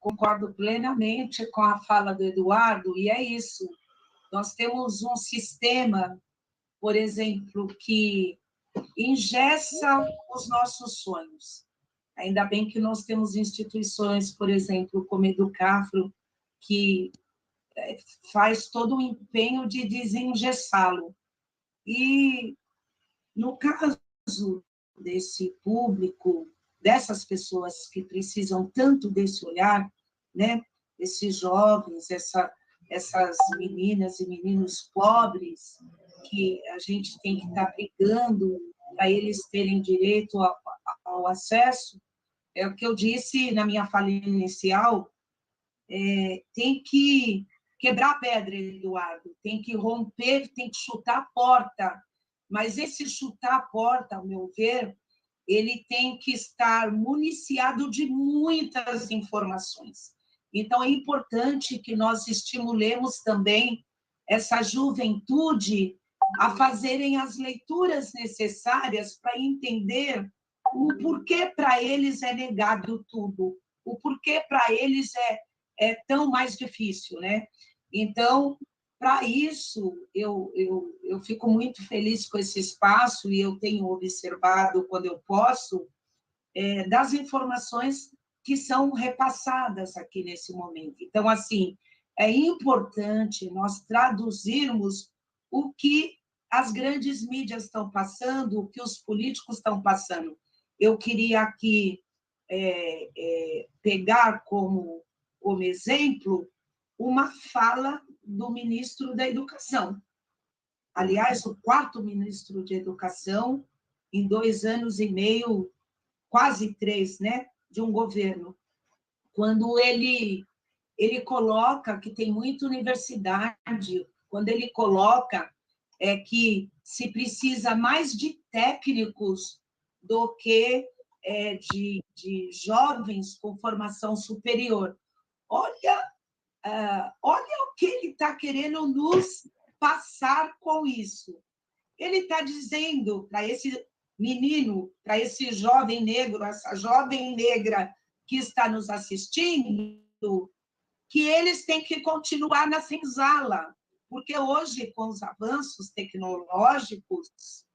concordo plenamente com a fala do Eduardo, e é isso. Nós temos um sistema, por exemplo, que engessa os nossos sonhos. Ainda bem que nós temos instituições, por exemplo, como Educafro, que faz todo o empenho de desengessá-lo. E, no caso desse público, dessas pessoas que precisam tanto desse olhar, né? Esses jovens, essas meninas e meninos pobres, que a gente tem que estar brigando para eles terem direito ao acesso, é o que eu disse na minha fala inicial, tem que quebrar a pedra, Eduardo, tem que romper, tem que chutar a porta, mas esse chutar a porta, ao meu ver, ele tem que estar municiado de muitas informações. Então, é importante que nós estimulemos também essa juventude a fazerem as leituras necessárias para entender o porquê para eles é negado tudo, o porquê para eles é tão mais difícil, né? Então, para isso, eu fico muito feliz com esse espaço e eu tenho observado, quando eu posso, das informações que são repassadas aqui nesse momento. Então, assim, é importante nós traduzirmos o que as grandes mídias estão passando, o que os políticos estão passando. Eu queria aqui pegar como exemplo uma fala do ministro da Educação. Aliás, o 4º ministro de Educação, em 2 anos e meio, quase 3, né, de um governo, quando ele coloca que tem muita universidade, quando ele coloca que se precisa mais de técnicos do que de jovens com formação superior. Olha o que ele está querendo nos passar com isso. Ele está dizendo para esse menino, para esse jovem negro, essa jovem negra que está nos assistindo, que eles têm que continuar na senzala, porque hoje, com os avanços tecnológicos,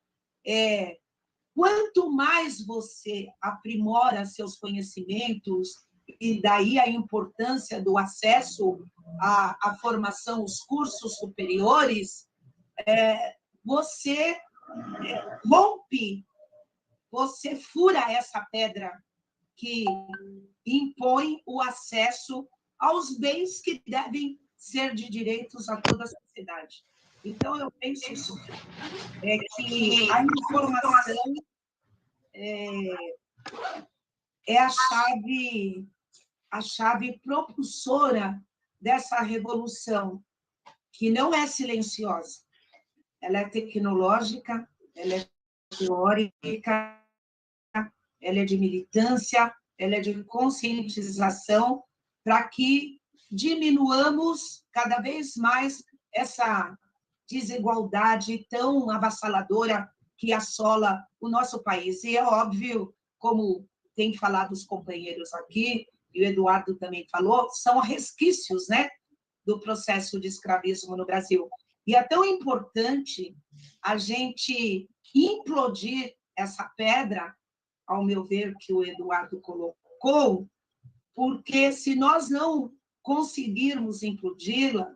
quanto mais você aprimora seus conhecimentos, e daí a importância do acesso à formação, os cursos superiores, você rompe, você fura essa pedra que impõe o acesso aos bens que devem ser de direitos a toda a sociedade. Então, eu penso que a informação é a chave propulsora dessa revolução, que não é silenciosa. Ela é tecnológica, ela é teórica, ela é de militância, ela é de conscientização, para que diminuamos cada vez mais essa desigualdade tão avassaladora que assola o nosso país. E é óbvio, como tem falado os companheiros aqui, e o Eduardo também falou, são resquícios, né, do processo de escravismo no Brasil. E é tão importante a gente implodir essa pedra, ao meu ver, que o Eduardo colocou, porque se nós não conseguirmos implodi-la,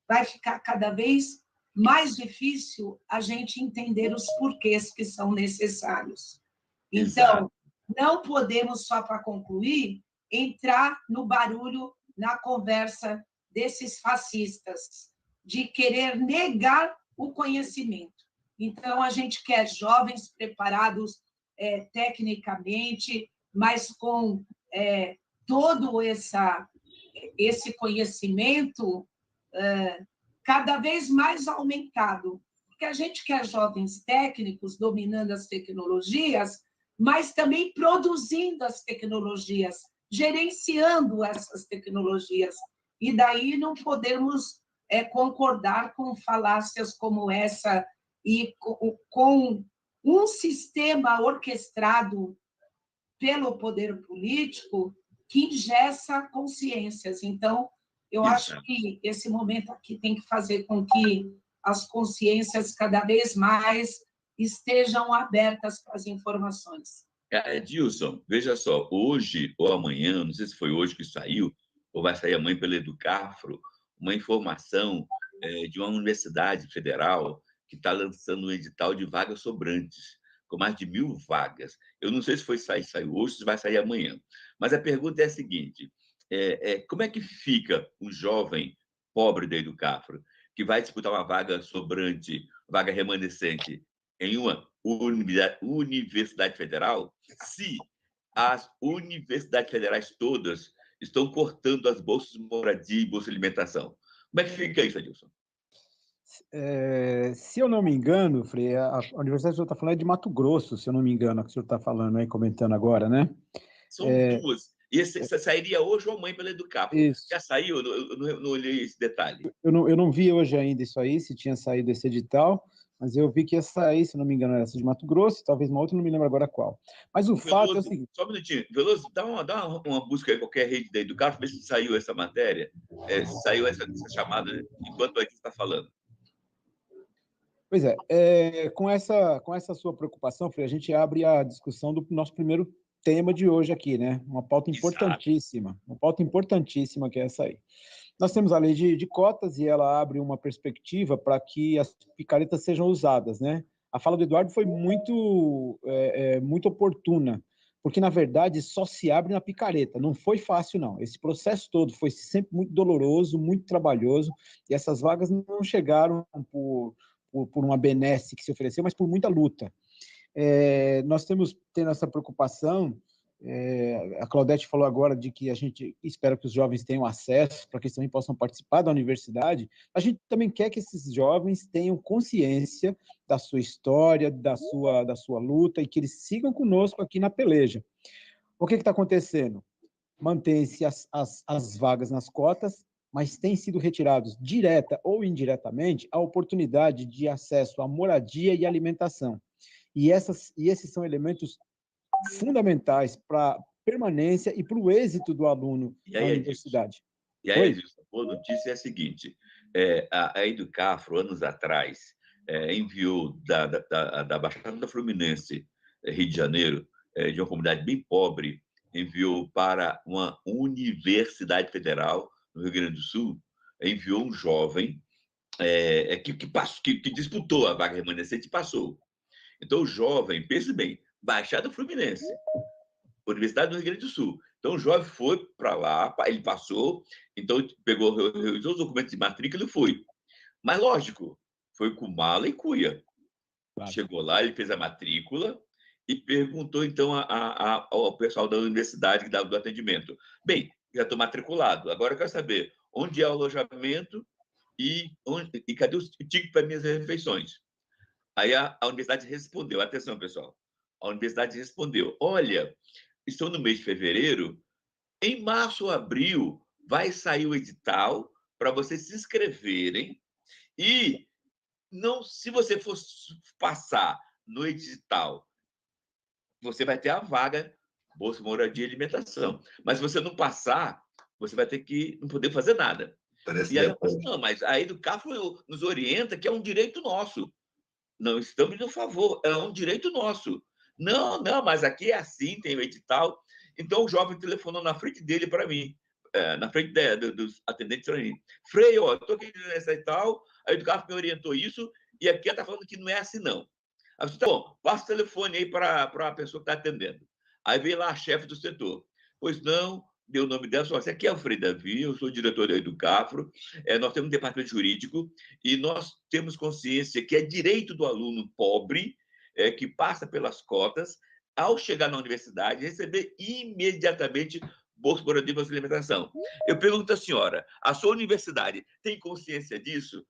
vai ficar cada vez mais difícil a gente entender os porquês que são necessários. Então, não podemos, só para concluir, entrar no barulho, na conversa desses fascistas, de querer negar o conhecimento. Então, a gente quer jovens preparados tecnicamente, mas com todo esse conhecimento cada vez mais aumentado, porque a gente quer jovens técnicos dominando as tecnologias, mas também produzindo as tecnologias, gerenciando essas tecnologias. E daí não podemos concordar com falácias como essa e com um sistema orquestrado pelo poder político que ingessa consciências. Então, eu acho Exato. que esse momento aqui tem que fazer com que as consciências cada vez mais estejam abertas para as informações. Dilson, veja só, hoje ou amanhã, não sei se foi hoje que saiu, ou vai sair amanhã pela Educafro, uma informação de uma universidade federal que está lançando um edital de vagas sobrantes, com mais de 1.000 vagas. Eu não sei se saiu hoje, se vai sair amanhã. Mas a pergunta é a seguinte: como é que fica um jovem pobre da Educafro que vai disputar uma vaga sobrante, vaga remanescente, em uma universidade federal, se as universidades federais todas estão cortando as bolsas de moradia e bolsa de alimentação? Como é que fica isso, Adilson? Se eu não me engano, Frei, a universidade que o senhor está falando é de Mato Grosso, se eu não me engano, a que o senhor está falando aí, comentando agora, né? São duas. E sairia hoje ou amanhã pela Educafro. Isso. Já saiu? Eu não olhei esse detalhe. Eu não vi hoje ainda isso aí, se tinha saído esse edital, mas eu vi que ia sair, se não me engano, essa de Mato Grosso, talvez uma outra, não me lembro agora qual. Mas o fato é o seguinte... Só um minutinho. Veloso, dá uma busca aí, qualquer rede da Educafro, ver se saiu essa matéria, saiu essa chamada, enquanto a gente está falando. Pois com essa sua preocupação, Frei, a gente abre a discussão do nosso primeiro tema de hoje aqui, né? Uma pauta importantíssima que é essa aí. Nós temos a lei de cotas e ela abre uma perspectiva para que as picaretas sejam usadas, né? A fala do Eduardo foi muito oportuna, porque, na verdade, só se abre na picareta. Não foi fácil, não. Esse processo todo foi sempre muito doloroso, muito trabalhoso, e essas vagas não chegaram por uma benesse que se ofereceu, mas por muita luta. Nós temos tendo essa preocupação, a Claudete falou agora de que a gente espera que os jovens tenham acesso para que eles também possam participar da universidade. A gente também quer que esses jovens tenham consciência da sua história, da sua luta, e que eles sigam conosco aqui na peleja. O que está acontecendo? Mantém-se as vagas nas cotas, mas têm sido retirados, direta ou indiretamente, a oportunidade de acesso à moradia e alimentação. E esses são elementos fundamentais para a permanência e para o êxito do aluno na universidade. E aí, Edilson, a boa notícia é a seguinte: a Educafro, anos atrás, enviou da Baixada da Fluminense, Rio de Janeiro, de uma comunidade bem pobre, enviou para uma universidade federal no Rio Grande do Sul, enviou um jovem que disputou a vaga remanescente e passou. Então, o jovem, pense bem, Baixada Fluminense, Universidade do Rio Grande do Sul. Então, o jovem foi para lá, ele passou, então revisou os documentos de matrícula e foi. Mas, lógico, foi com mala e cuia. Claro. Chegou lá, ele fez a matrícula e perguntou, então, ao pessoal da universidade do atendimento: bem, já estou matriculado, agora eu quero saber onde é o alojamento e cadê o ticket para minhas refeições? Aí a universidade respondeu, atenção, pessoal, a universidade respondeu: olha, estou no mês de fevereiro, em março ou abril vai sair o edital para vocês se inscreverem e não, se você for passar no edital, você vai ter a vaga Bolsa Moradia e Alimentação. Mas se você não passar, você vai ter que não poder fazer nada. E aí eu falo assim, não, mas a Educafro nos orienta que é um direito nosso. Não estamos a favor, é um direito nosso. Não, mas aqui é assim, tem o edital. Então, o jovem telefonou na frente dele para mim, na frente dos atendentes para mim. Frei, ó, estou aqui nessa e tal, a Educafro me orientou isso, e aqui ela está falando que não é assim, não. Aí eu disse, tá bom, passa o telefone aí para a pessoa que está atendendo. Aí veio lá a chefe do setor. Pois não, deu o nome dela, falou assim, aqui é o Frei Davi, eu sou diretor da Educafro, nós temos um departamento jurídico e nós temos consciência que é direito do aluno pobre, que passa pelas cotas, ao chegar na universidade, receber imediatamente bolsa moradia e bolsa de alimentação. Eu pergunto à senhora, a sua universidade tem consciência disso?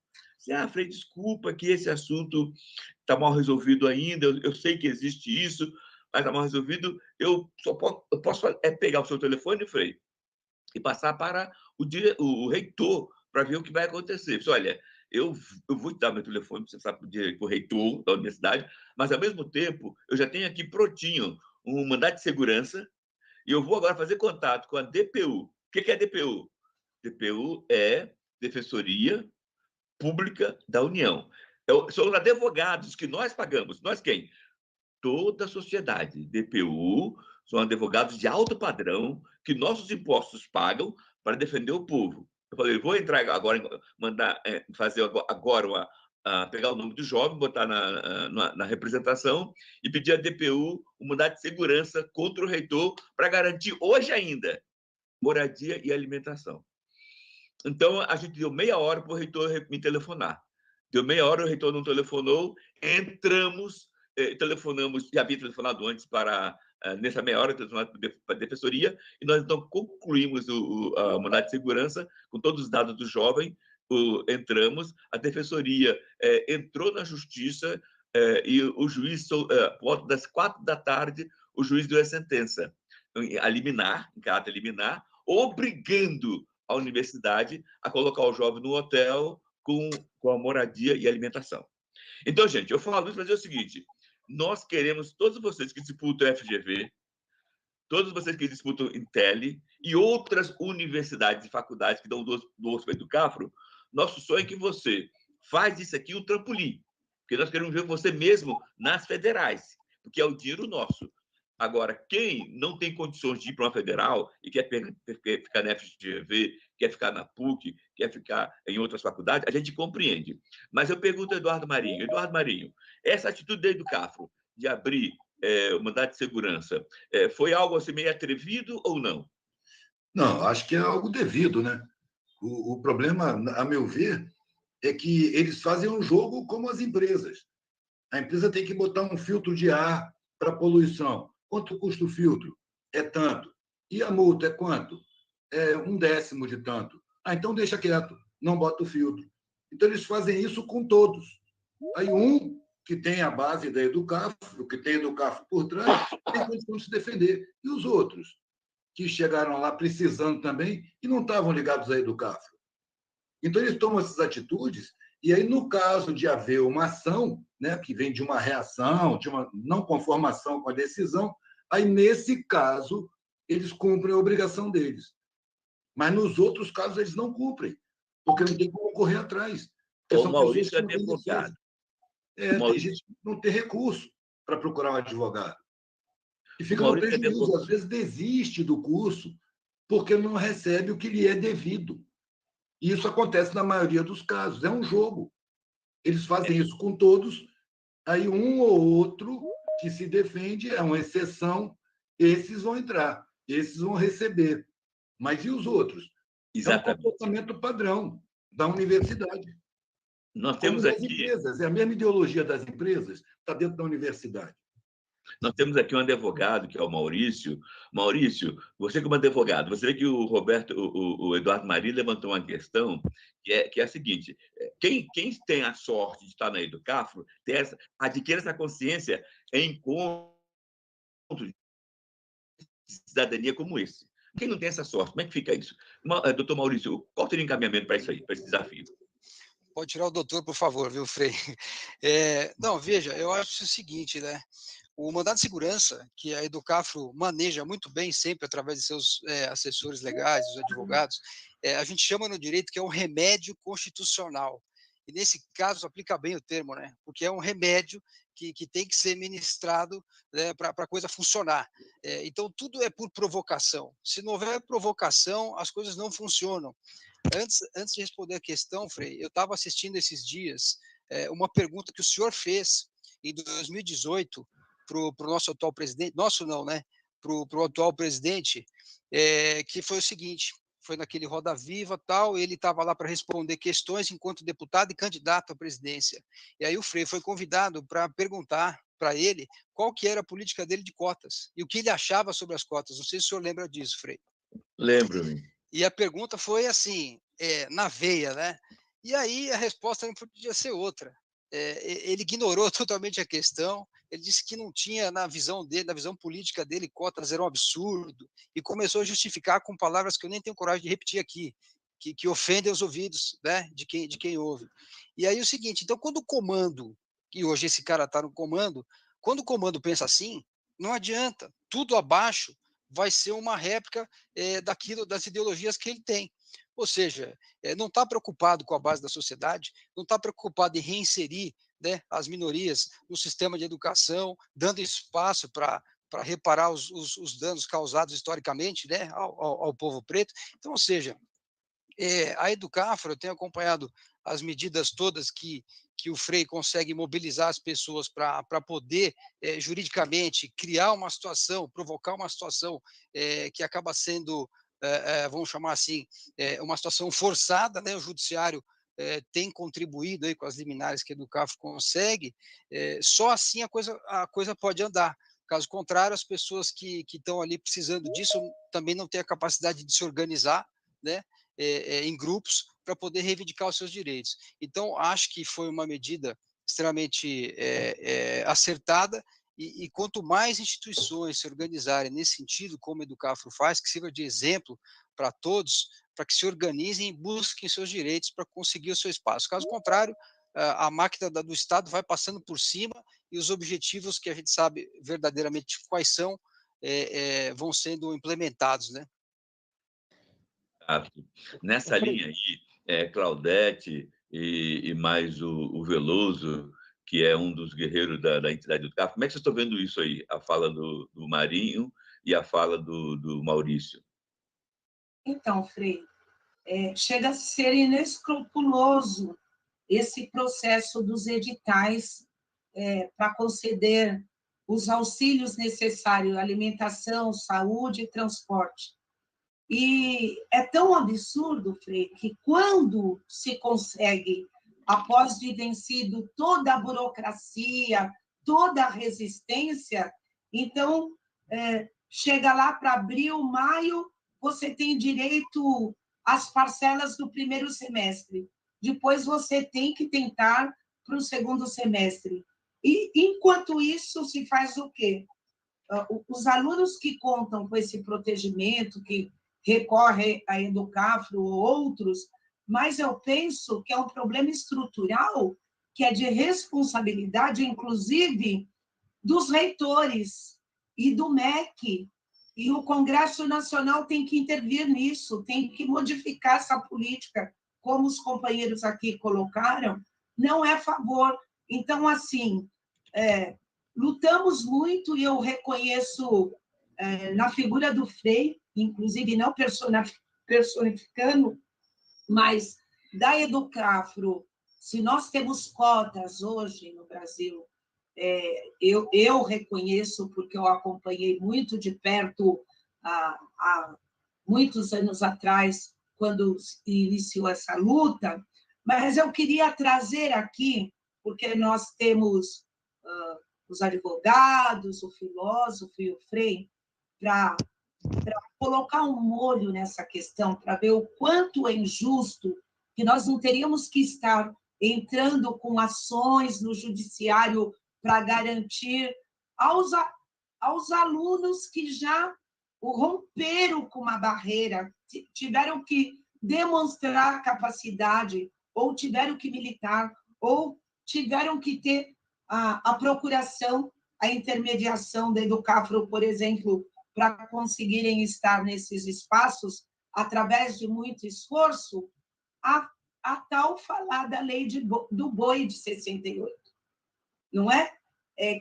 Frei, desculpa que esse assunto está mal resolvido ainda, eu sei que existe isso, mas está mal resolvido, eu posso pegar o seu telefone, Frei, e passar para o reitor para ver o que vai acontecer. Olha, eu vou te dar meu telefone para você falar com o reitor da universidade, mas, ao mesmo tempo, eu já tenho aqui prontinho um mandado de segurança E eu vou agora fazer contato com a DPU. O que é a DPU? DPU é Defensoria Pública da União. São advogados que nós pagamos. Nós quem? Toda a sociedade. DPU são advogados de alto padrão que nossos impostos pagam para defender o povo. Eu falei, vou entrar agora, mandar fazer agora pegar o nome do jovem, botar na representação e pedir à DPU uma mandado de segurança contra o reitor para garantir hoje ainda moradia e alimentação. Então, a gente deu meia hora para o reitor me telefonar. Deu meia hora, o reitor não telefonou, entramos, telefonamos, já havia telefonado antes nessa meia hora, telefonado para a defensoria, e nós então concluímos a mandado de segurança com todos os dados do jovem, entramos, a defensoria entrou na justiça e o juiz, por volta das 4 da tarde, o juiz deu a sentença em caráter liminar, obrigando a universidade a colocar o jovem no hotel com a moradia e alimentação. Então, gente, eu falo isso para dizer o seguinte, nós queremos, todos vocês que disputam FGV, todos vocês que disputam Intel e outras universidades e faculdades que dão do para Educafro, nosso sonho é que você faz isso aqui um trampolim, porque nós queremos ver você mesmo nas federais, porque é o dinheiro nosso. Agora, quem não tem condições de ir para uma federal e quer ficar na FGV, quer ficar na PUC, quer ficar em outras faculdades, a gente compreende. Mas eu pergunto ao Eduardo Marinho, essa atitude da Educafro de abrir o mandado de segurança, foi algo assim meio atrevido ou não? Não, acho que é algo devido, né? O problema, a meu ver, é que eles fazem um jogo como as empresas. A empresa tem que botar um filtro de ar para poluição. Quanto custa o filtro? É tanto. E a multa é quanto? É 1/10 de tanto. Então deixa quieto, não bota o filtro. Então eles fazem isso com todos. Aí um que tem a base da Educafro, que tem Educafro por trás, tem condição de se defender. E os outros, que chegaram lá precisando também e não estavam ligados à Educafro. Então eles tomam essas atitudes e aí, no caso de haver uma ação, né, que vem de uma reação, de uma não conformação com a decisão, aí, nesse caso, eles cumprem a obrigação deles. Mas, nos outros casos, eles não cumprem, porque não tem como correr atrás. O Maurício é advogado. Tem gente que não tem recurso para procurar um advogado. E fica no prejuízo. Às vezes, desiste do curso porque não recebe o que lhe é devido. E isso acontece na maioria dos casos. É um jogo. Eles fazem isso com todos, aí um ou outro que se defende é uma exceção, esses vão entrar, esses vão receber. Mas e os outros? Exatamente. É um comportamento padrão da universidade. Nós temos aqui... empresas, é a mesma ideologia das empresas, está dentro da universidade. Nós temos aqui um advogado, que é o Maurício. Maurício, você como advogado, você vê que o Eduardo Marinho levantou uma questão que é a seguinte, quem tem a sorte de estar na Educafro, adquire essa consciência em encontros de cidadania como esse. Quem não tem essa sorte, como é que fica isso? Doutor Maurício, qual seria o encaminhamento para isso aí, para esse desafio? Pode tirar o doutor, por favor, viu, Frei? Não, veja, eu acho o seguinte, né? O mandado de segurança, que a Educafro maneja muito bem, sempre através de seus assessores legais, os advogados, a gente chama no direito que é um remédio constitucional. E nesse caso aplica bem o termo, né? Porque é um remédio que tem que ser ministrado, né, para a coisa funcionar. Então tudo é por provocação. Se não houver provocação, as coisas não funcionam. Antes de responder a questão, Frei, eu estava assistindo esses dias uma pergunta que o senhor fez em 2018 para o nosso atual presidente, nosso não, né? Para o atual presidente, que foi o seguinte, foi naquele Roda Viva tal, ele estava lá para responder questões enquanto deputado e candidato à presidência. E aí o Frei foi convidado para perguntar para ele qual que era a política dele de cotas e o que ele achava sobre as cotas. Não sei se o senhor lembra disso, Frei. Lembro-me. E a pergunta foi assim, na veia, né? E aí a resposta não podia ser outra. Ele ignorou totalmente a questão, ele disse que não tinha, na visão dele, na visão política dele, cotas era um absurdo, e começou a justificar com palavras que eu nem tenho coragem de repetir aqui, que ofendem os ouvidos, né, de quem ouve. E aí o seguinte, então quando o comando, que hoje esse cara está no comando, quando o comando pensa assim, não adianta, tudo abaixo vai ser uma réplica das ideologias que ele tem. Ou seja, não está preocupado com a base da sociedade, não está preocupado em reinserir, né, as minorias no sistema de educação, dando espaço para reparar os danos causados historicamente, né, ao povo preto. Então, ou seja, a Educafro, eu tenho acompanhado as medidas todas que o Frei consegue mobilizar as pessoas para poder, juridicamente, criar uma situação, provocar uma situação que acaba sendo, vamos chamar assim, uma situação forçada, né? O judiciário tem contribuído aí com as liminares que a Educafro consegue, só assim a coisa pode andar. Caso contrário, as pessoas que estão ali precisando disso também não têm a capacidade de se organizar, né, em grupos para poder reivindicar os seus direitos. Então, acho que foi uma medida extremamente acertada, e quanto mais instituições se organizarem nesse sentido, como a Educafro faz, que sirva de exemplo para todos, para que se organizem e busquem seus direitos para conseguir o seu espaço. Caso contrário, a máquina do Estado vai passando por cima e os objetivos que a gente sabe verdadeiramente quais são vão sendo implementados, né? Nessa linha aí, Claudete e mais o Veloso, que é um dos guerreiros da entidade do CAF, como é que vocês estão vendo isso aí? A fala do Marinho e a fala do Maurício. Então, Frei, chega a ser inescrupuloso esse processo dos editais para conceder os auxílios necessários, alimentação, saúde e transporte. E é tão absurdo, Frei, que quando se consegue, após de vencido toda a burocracia, toda a resistência, então, chega lá para abril, maio, você tem direito às parcelas do primeiro semestre. Depois você tem que tentar para o segundo semestre. E, enquanto isso, se faz o quê? Os alunos que contam com esse protegimento, que recorrem a Educafro ou outros, mas eu penso que é um problema estrutural, que é de responsabilidade, inclusive, dos reitores e do MEC, e o Congresso Nacional tem que intervir nisso, tem que modificar essa política, como os companheiros aqui colocaram, não é a favor. Então, assim, lutamos muito, e eu reconheço na figura do Frei, inclusive não personificando, mas da Educafro, se nós temos cotas hoje no Brasil, eu reconheço, porque eu acompanhei muito de perto há muitos anos atrás, quando iniciou essa luta, mas eu queria trazer aqui, porque nós temos os advogados, o filósofo e o Frei, para colocar um molho nessa questão, para ver o quanto é injusto, que nós não teríamos que estar entrando com ações no judiciário para garantir aos alunos que já romperam com uma barreira, tiveram que demonstrar capacidade, ou tiveram que militar, ou tiveram que ter a procuração, a intermediação da Educafro, por exemplo, para conseguirem estar nesses espaços, através de muito esforço, a tal falada lei do boi de 68, não é?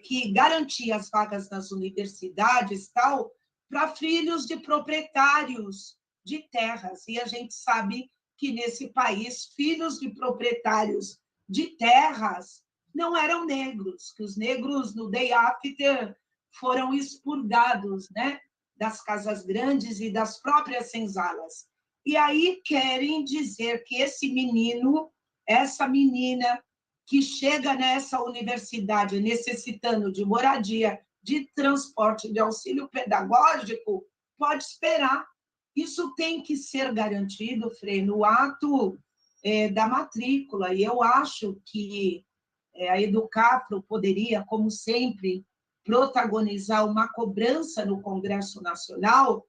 Que garantia as vagas nas universidades, tal, para filhos de proprietários de terras. E a gente sabe que, nesse país, filhos de proprietários de terras não eram negros, que os negros, no day after, foram expurgados, né, das casas grandes e das próprias senzalas. E aí querem dizer que esse menino, essa menina, que chega nessa universidade necessitando de moradia, de transporte, de auxílio pedagógico, pode esperar. Isso tem que ser garantido, Frei, no ato da matrícula. E eu acho que a Educafro poderia, como sempre, protagonizar uma cobrança no Congresso Nacional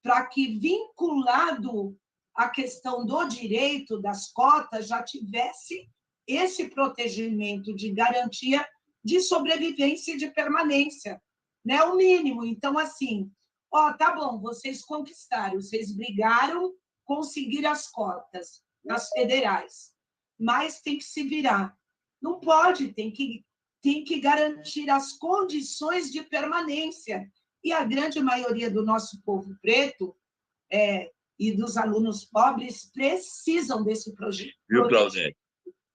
para que, vinculado à questão do direito das cotas, já tivesse esse protegimento de garantia de sobrevivência e de permanência, né? O mínimo. Então, assim, ó, tá bom, vocês conquistaram, vocês brigaram, conseguiram as cotas nas federais, mas tem que se virar. Não pode, tem que garantir as condições de permanência. E a grande maioria do nosso povo preto e dos alunos pobres precisam desse projeto. Viu, Claudete?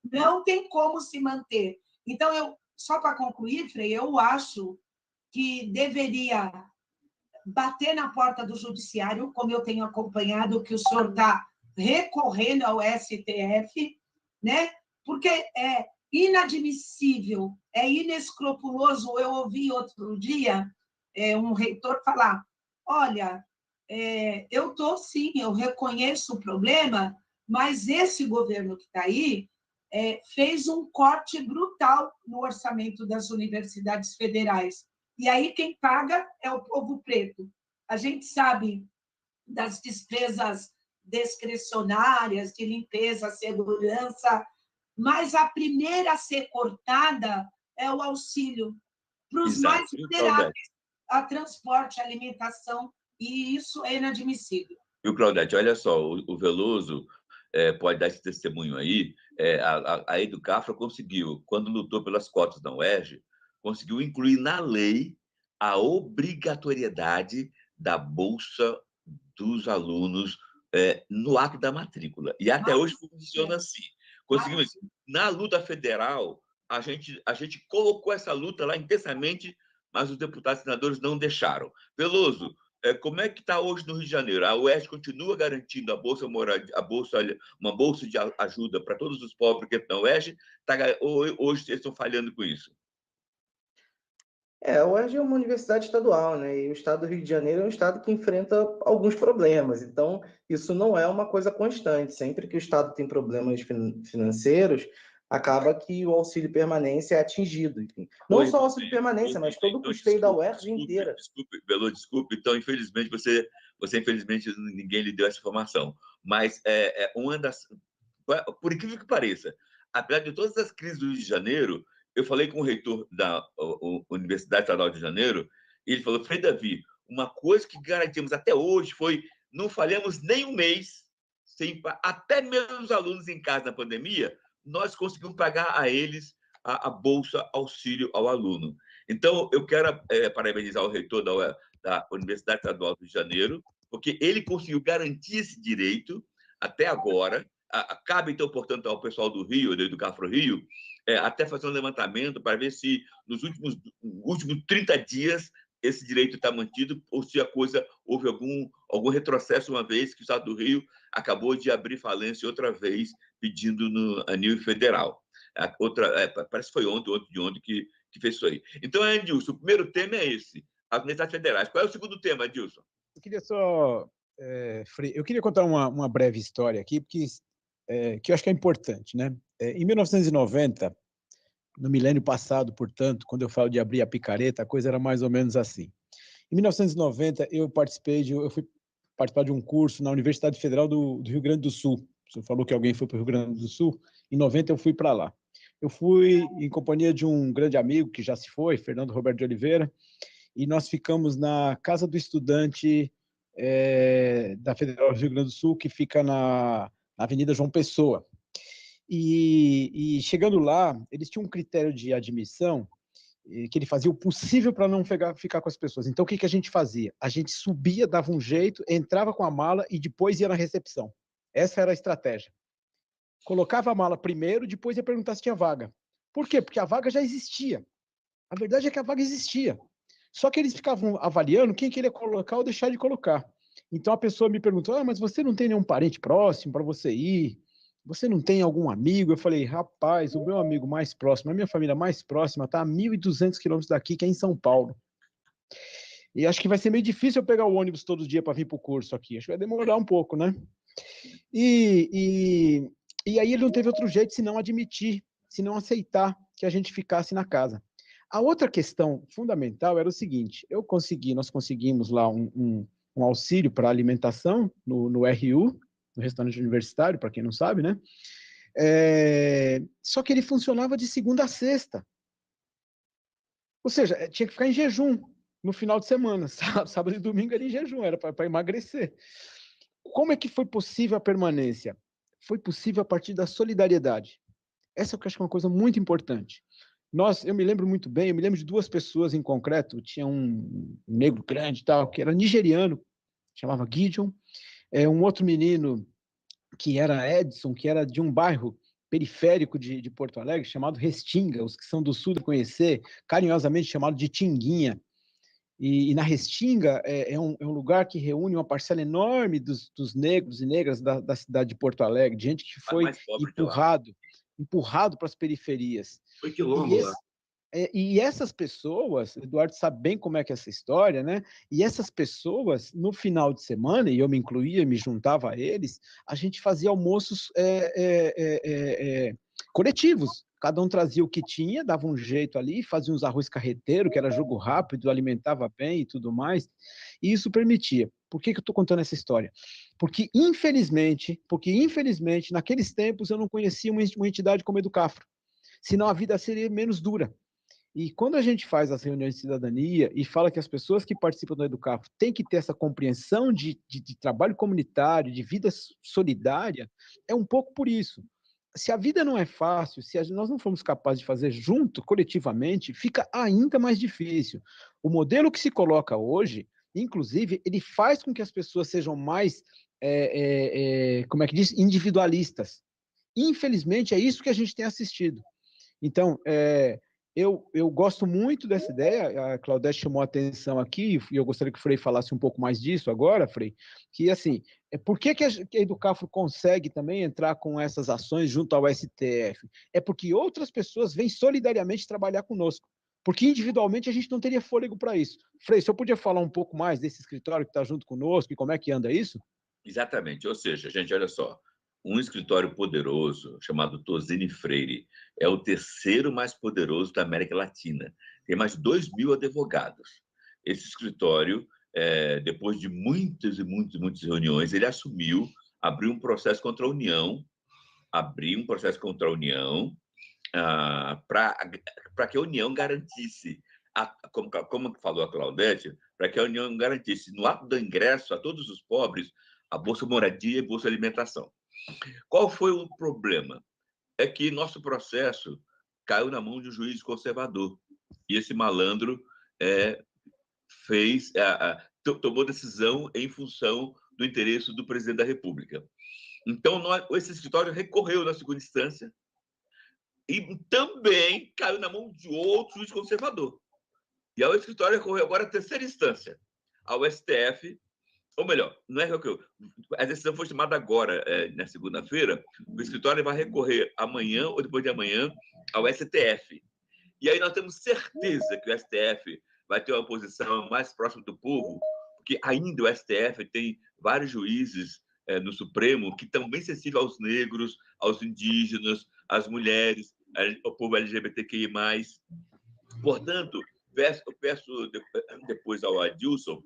Não tem como se manter. Então, só para concluir, Frei, eu acho que deveria bater na porta do judiciário, como eu tenho acompanhado, que o senhor está recorrendo ao STF, né? Porque é inadmissível, é inescrupuloso. Eu ouvi outro dia um reitor falar, olha, eu reconheço o problema, mas esse governo que está aí fez um corte brutal no orçamento das universidades federais. E aí quem paga é o povo preto. A gente sabe das despesas discricionárias de limpeza, segurança, mas a primeira a ser cortada é o auxílio para os mais vulneráveis, a transporte, alimentação, e isso é inadmissível. Viu, Claudete? Olha só, o Veloso pode dar esse testemunho aí. A Educafra conseguiu, quando lutou pelas cotas da UERJ, conseguiu incluir na lei a obrigatoriedade da bolsa dos alunos no ato da matrícula. E até hoje funciona assim. Conseguimos. Na luta federal, a gente colocou essa luta lá intensamente, mas os deputados e senadores não deixaram. Veloso, como é que está hoje no Rio de Janeiro? A UERJ continua garantindo uma bolsa de ajuda para todos os pobres que estão na UERJ? Hoje eles estão falhando com isso? A UERJ é uma universidade estadual, né? E o estado do Rio de Janeiro é um estado que enfrenta alguns problemas. Então, isso não é uma coisa constante. Sempre que o estado tem problemas financeiros, acaba que o auxílio permanência é atingido. Enfim. Não só o auxílio permanência, mas todo o custeio da UERJ inteira. Desculpe, Belo, desculpe. Então, infelizmente, você infelizmente, ninguém lhe deu essa informação. Mas uma das... Por incrível que pareça, apesar de todas as crises do Rio de Janeiro, eu falei com o reitor da Universidade Estadual de Janeiro, e ele falou, Frei Davi, uma coisa que garantimos até hoje foi não falhamos nem um mês, até mesmo os alunos em casa na pandemia, nós conseguimos pagar a eles a bolsa auxílio ao aluno. Então, eu quero parabenizar o reitor da Universidade Estadual do Rio de Janeiro, porque ele conseguiu garantir esse direito até agora. Cabe, então, portanto, ao pessoal do Rio, do Educafro Rio, até fazer um levantamento para ver se nos últimos 30 dias esse direito está mantido ou se houve algum retrocesso, uma vez que o Estado do Rio acabou de abrir falência outra vez, pedindo a nível federal. Parece que foi ontem que fez isso aí. Então, Adilson, o primeiro tema é esse, as universidades federais. Qual é o segundo tema, Adilson? Eu queria só... eu queria contar uma breve história aqui, porque que eu acho que é importante, né? Em 1990, no milênio passado, portanto, quando eu falo de abrir a picareta, a coisa era mais ou menos assim. Em 1990, eu fui participar de um curso na Universidade Federal do Rio Grande do Sul. Você falou que alguém foi para o Rio Grande do Sul. Em 90, eu fui para lá. Eu fui em companhia de um grande amigo que já se foi, Fernando Roberto de Oliveira, e nós ficamos na Casa do Estudante da Federal do Rio Grande do Sul, que fica na Avenida João Pessoa. E chegando lá, eles tinham um critério de admissão que ele fazia o possível para não ficar com as pessoas. Então, o que a gente fazia? A gente subia, dava um jeito, entrava com a mala e depois ia na recepção. Essa era a estratégia. Colocava a mala primeiro, depois ia perguntar se tinha vaga. Por quê? Porque a vaga já existia. A verdade é que a vaga existia. Só que eles ficavam avaliando quem queria colocar ou deixar de colocar. Então, a pessoa me perguntou, mas você não tem nenhum parente próximo para você ir? Você não tem algum amigo? Eu falei, rapaz, o meu amigo mais próximo, a minha família mais próxima está a 1.200 quilômetros daqui, que é em São Paulo. E acho que vai ser meio difícil eu pegar o ônibus todo dia para vir para o curso aqui. Acho que vai demorar um pouco, né? E aí ele não teve outro jeito senão admitir, senão aceitar que a gente ficasse na casa. A outra questão fundamental era o seguinte, nós conseguimos lá um auxílio para alimentação no RU, no restaurante universitário, para quem não sabe, né? Só que ele funcionava de segunda a sexta. Ou seja, tinha que ficar em jejum. no final de semana, sábado e domingo era em jejum, era para emagrecer. Como é que foi possível a permanência? Foi possível a partir da solidariedade. Essa eu acho que é uma coisa muito importante. Eu me lembro muito bem, eu me lembro de duas pessoas em concreto, tinha um negro grande, tal, que era nigeriano, chamava Gideon, um outro menino que era Edson, que era de um bairro periférico de Porto Alegre, chamado Restinga, os que são do sul de conhecer, carinhosamente chamado de Tinguinha. E na Restinga é um lugar que reúne uma parcela enorme dos negros e negras da cidade de Porto Alegre, de gente que foi empurrado para as periferias. Foi quilombo lá. E essas pessoas, Eduardo sabe bem como é que é essa história, né? E essas pessoas, no final de semana, e eu me incluía, me juntava a eles, a gente fazia almoços coletivos. Cada um trazia o que tinha, dava um jeito ali, fazia uns arroz carreteiro, que era jogo rápido, alimentava bem e tudo mais. E isso permitia. Por que eu estou contando essa história? Porque, infelizmente, naqueles tempos eu não conhecia uma entidade como a Educafro. Senão a vida seria menos dura. E quando a gente faz as reuniões de cidadania e fala que as pessoas que participam do Educafro têm que ter essa compreensão de trabalho comunitário, de vida solidária, é um pouco por isso. Se a vida não é fácil, se nós não formos capazes de fazer junto, coletivamente, fica ainda mais difícil. O modelo que se coloca hoje, inclusive, ele faz com que as pessoas sejam mais, como é que diz, individualistas. Infelizmente, é isso que a gente tem assistido. Então, eu gosto muito dessa ideia, a Claudete chamou a atenção aqui, e eu gostaria que o Frei falasse um pouco mais disso agora, Frei, que, assim, por que a Educafro consegue também entrar com essas ações junto ao STF? É porque outras pessoas vêm solidariamente trabalhar conosco, porque individualmente a gente não teria fôlego para isso. Frei, você podia falar um pouco mais desse escritório que está junto conosco e como é que anda isso? Exatamente. Ou seja, gente, olha só, um escritório poderoso chamado Tosini Freire é o terceiro mais poderoso da América Latina. Tem mais de 2.000 advogados. Esse escritório, depois de muitas e muitas reuniões, ele assumiu, abriu um processo contra a União, para que a União garantisse, como falou a Claudete, para que a União garantisse, no ato do ingresso a todos os pobres, a Bolsa Moradia e Bolsa Alimentação. Qual foi o problema? É que nosso processo caiu na mão de um juiz conservador. E esse malandro tomou decisão em função do interesse do presidente da República. Então, esse escritório recorreu na segunda instância e também caiu na mão de outro juiz conservador. E o escritório recorreu agora à terceira instância, ao STF, ou melhor, não é que a decisão foi tomada agora, na segunda-feira, o escritório vai recorrer amanhã ou depois de amanhã ao STF. E aí nós temos certeza que o STF vai ter uma posição mais próxima do povo, porque ainda o STF tem vários juízes no Supremo que estão bem sensíveis aos negros, aos indígenas, às mulheres, ao povo LGBTQI+. Portanto, eu peço depois ao Adilson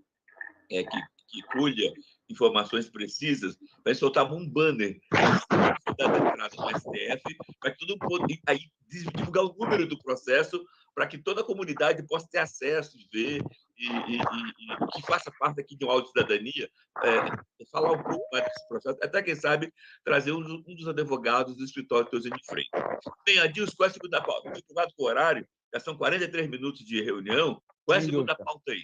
que colha informações precisas, vai soltar um banner no STF para que todo mundo aí divulgar o número do processo para que toda a comunidade possa ter acesso, ver e que faça parte aqui de um áudio de cidadania, falar um pouco mais desse processo, até quem sabe trazer um dos advogados do escritório Tosini Freire. Bem, Adilson, qual é a segunda pauta? De acordo com o horário, já são 43 minutos de reunião, qual é a segunda pauta aí?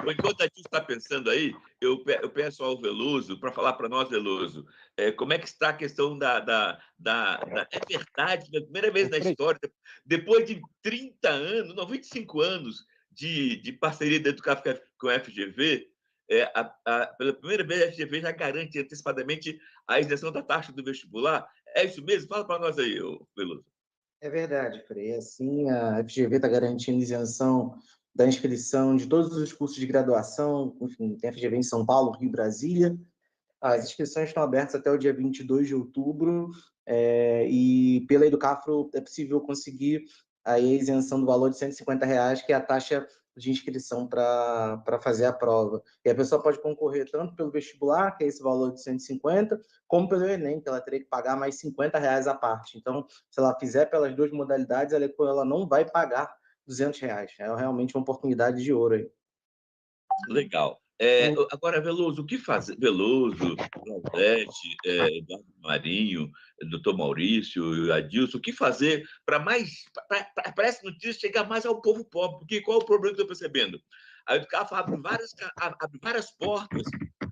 Enquanto a gente está pensando aí, eu peço ao Veloso para falar para nós, Veloso, como é que está a questão É verdade, pela primeira vez na história, depois de 30 anos, não, 25 anos de parceria da Educafro com a FGV, pela primeira vez a FGV já garante antecipadamente a isenção da taxa do vestibular. É isso mesmo? Fala para nós aí, Veloso. É verdade, Frei. Assim, a FGV está garantindo isenção da inscrição de todos os cursos de graduação, enfim, tem a FGV em São Paulo, Rio e Brasília. As inscrições estão abertas até o dia 22 de outubro, e pela Educafro é possível conseguir a isenção do valor de R$ 150, que é a taxa de inscrição para fazer a prova. E a pessoa pode concorrer tanto pelo vestibular, que é esse valor de 150, como pelo Enem, que ela teria que pagar mais R$ 50 à parte. Então, se ela fizer pelas duas modalidades, ela não vai pagar R$ 200. É realmente uma oportunidade de ouro aí. Legal. Agora, Veloso, o que fazer? Veloso, Claudete, Eduardo Marinho, doutor Maurício, Adilson, o que fazer para essa notícia chegar mais ao povo pobre? Porque qual é o problema que eu estou percebendo? A Educafro abre várias portas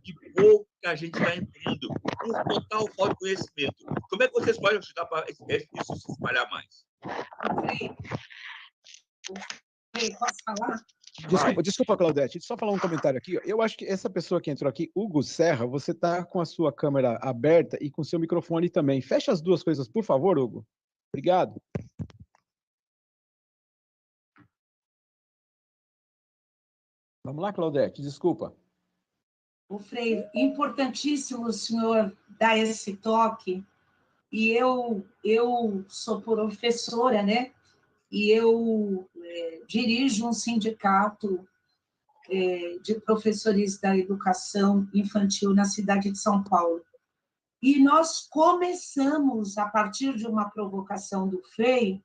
de pouca gente está entrando, com total falta de conhecimento. Como é que vocês podem ajudar para isso se espalhar mais? Posso falar? Desculpa, Claudete, só falar um comentário aqui. Eu acho que essa pessoa que entrou aqui, Hugo Serra, você está com a sua câmera aberta e com o seu microfone também. Fecha as duas coisas, por favor, Hugo. Obrigado. Vamos lá, Claudete, desculpa. O Frei, importantíssimo o senhor dar esse toque. E eu sou professora, né? E eu dirijo um sindicato de professores da educação infantil na cidade de São Paulo. E nós começamos, a partir de uma provocação do Frei,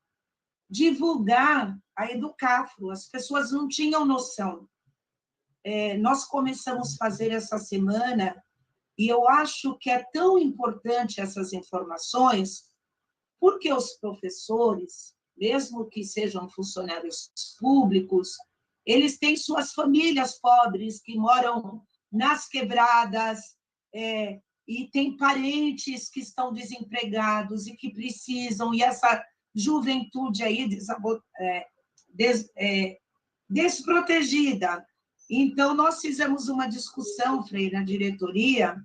divulgar a Educafro. As pessoas não tinham noção. Nós começamos a fazer essa semana, e eu acho que é tão importante essas informações, porque os professores, mesmo que sejam funcionários públicos, eles têm suas famílias pobres que moram nas quebradas, e tem parentes que estão desempregados e que precisam, e essa juventude aí desprotegida. Então, nós fizemos uma discussão, Frei, na diretoria,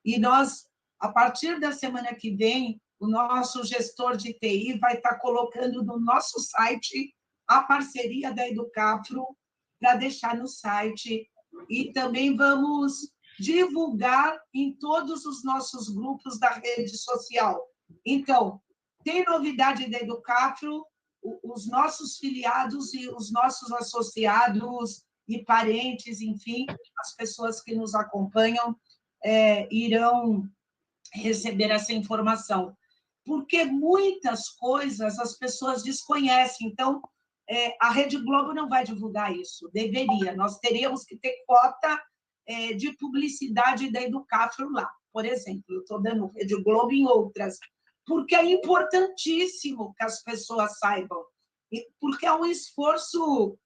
e nós, a partir da semana que vem, o nosso gestor de TI vai estar colocando no nosso site a parceria da Educafro para deixar no site, e também vamos divulgar em todos os nossos grupos da rede social. Então, tem novidade da Educafro, os nossos filiados e os nossos associados e parentes, enfim, as pessoas que nos acompanham irão receber essa informação. Porque muitas coisas as pessoas desconhecem. Então, a Rede Globo não vai divulgar isso, deveria. Nós teríamos que ter cota de publicidade da Educafro lá. Por exemplo, eu estou dando Rede Globo em outras, porque é importantíssimo que as pessoas saibam, porque é um esforço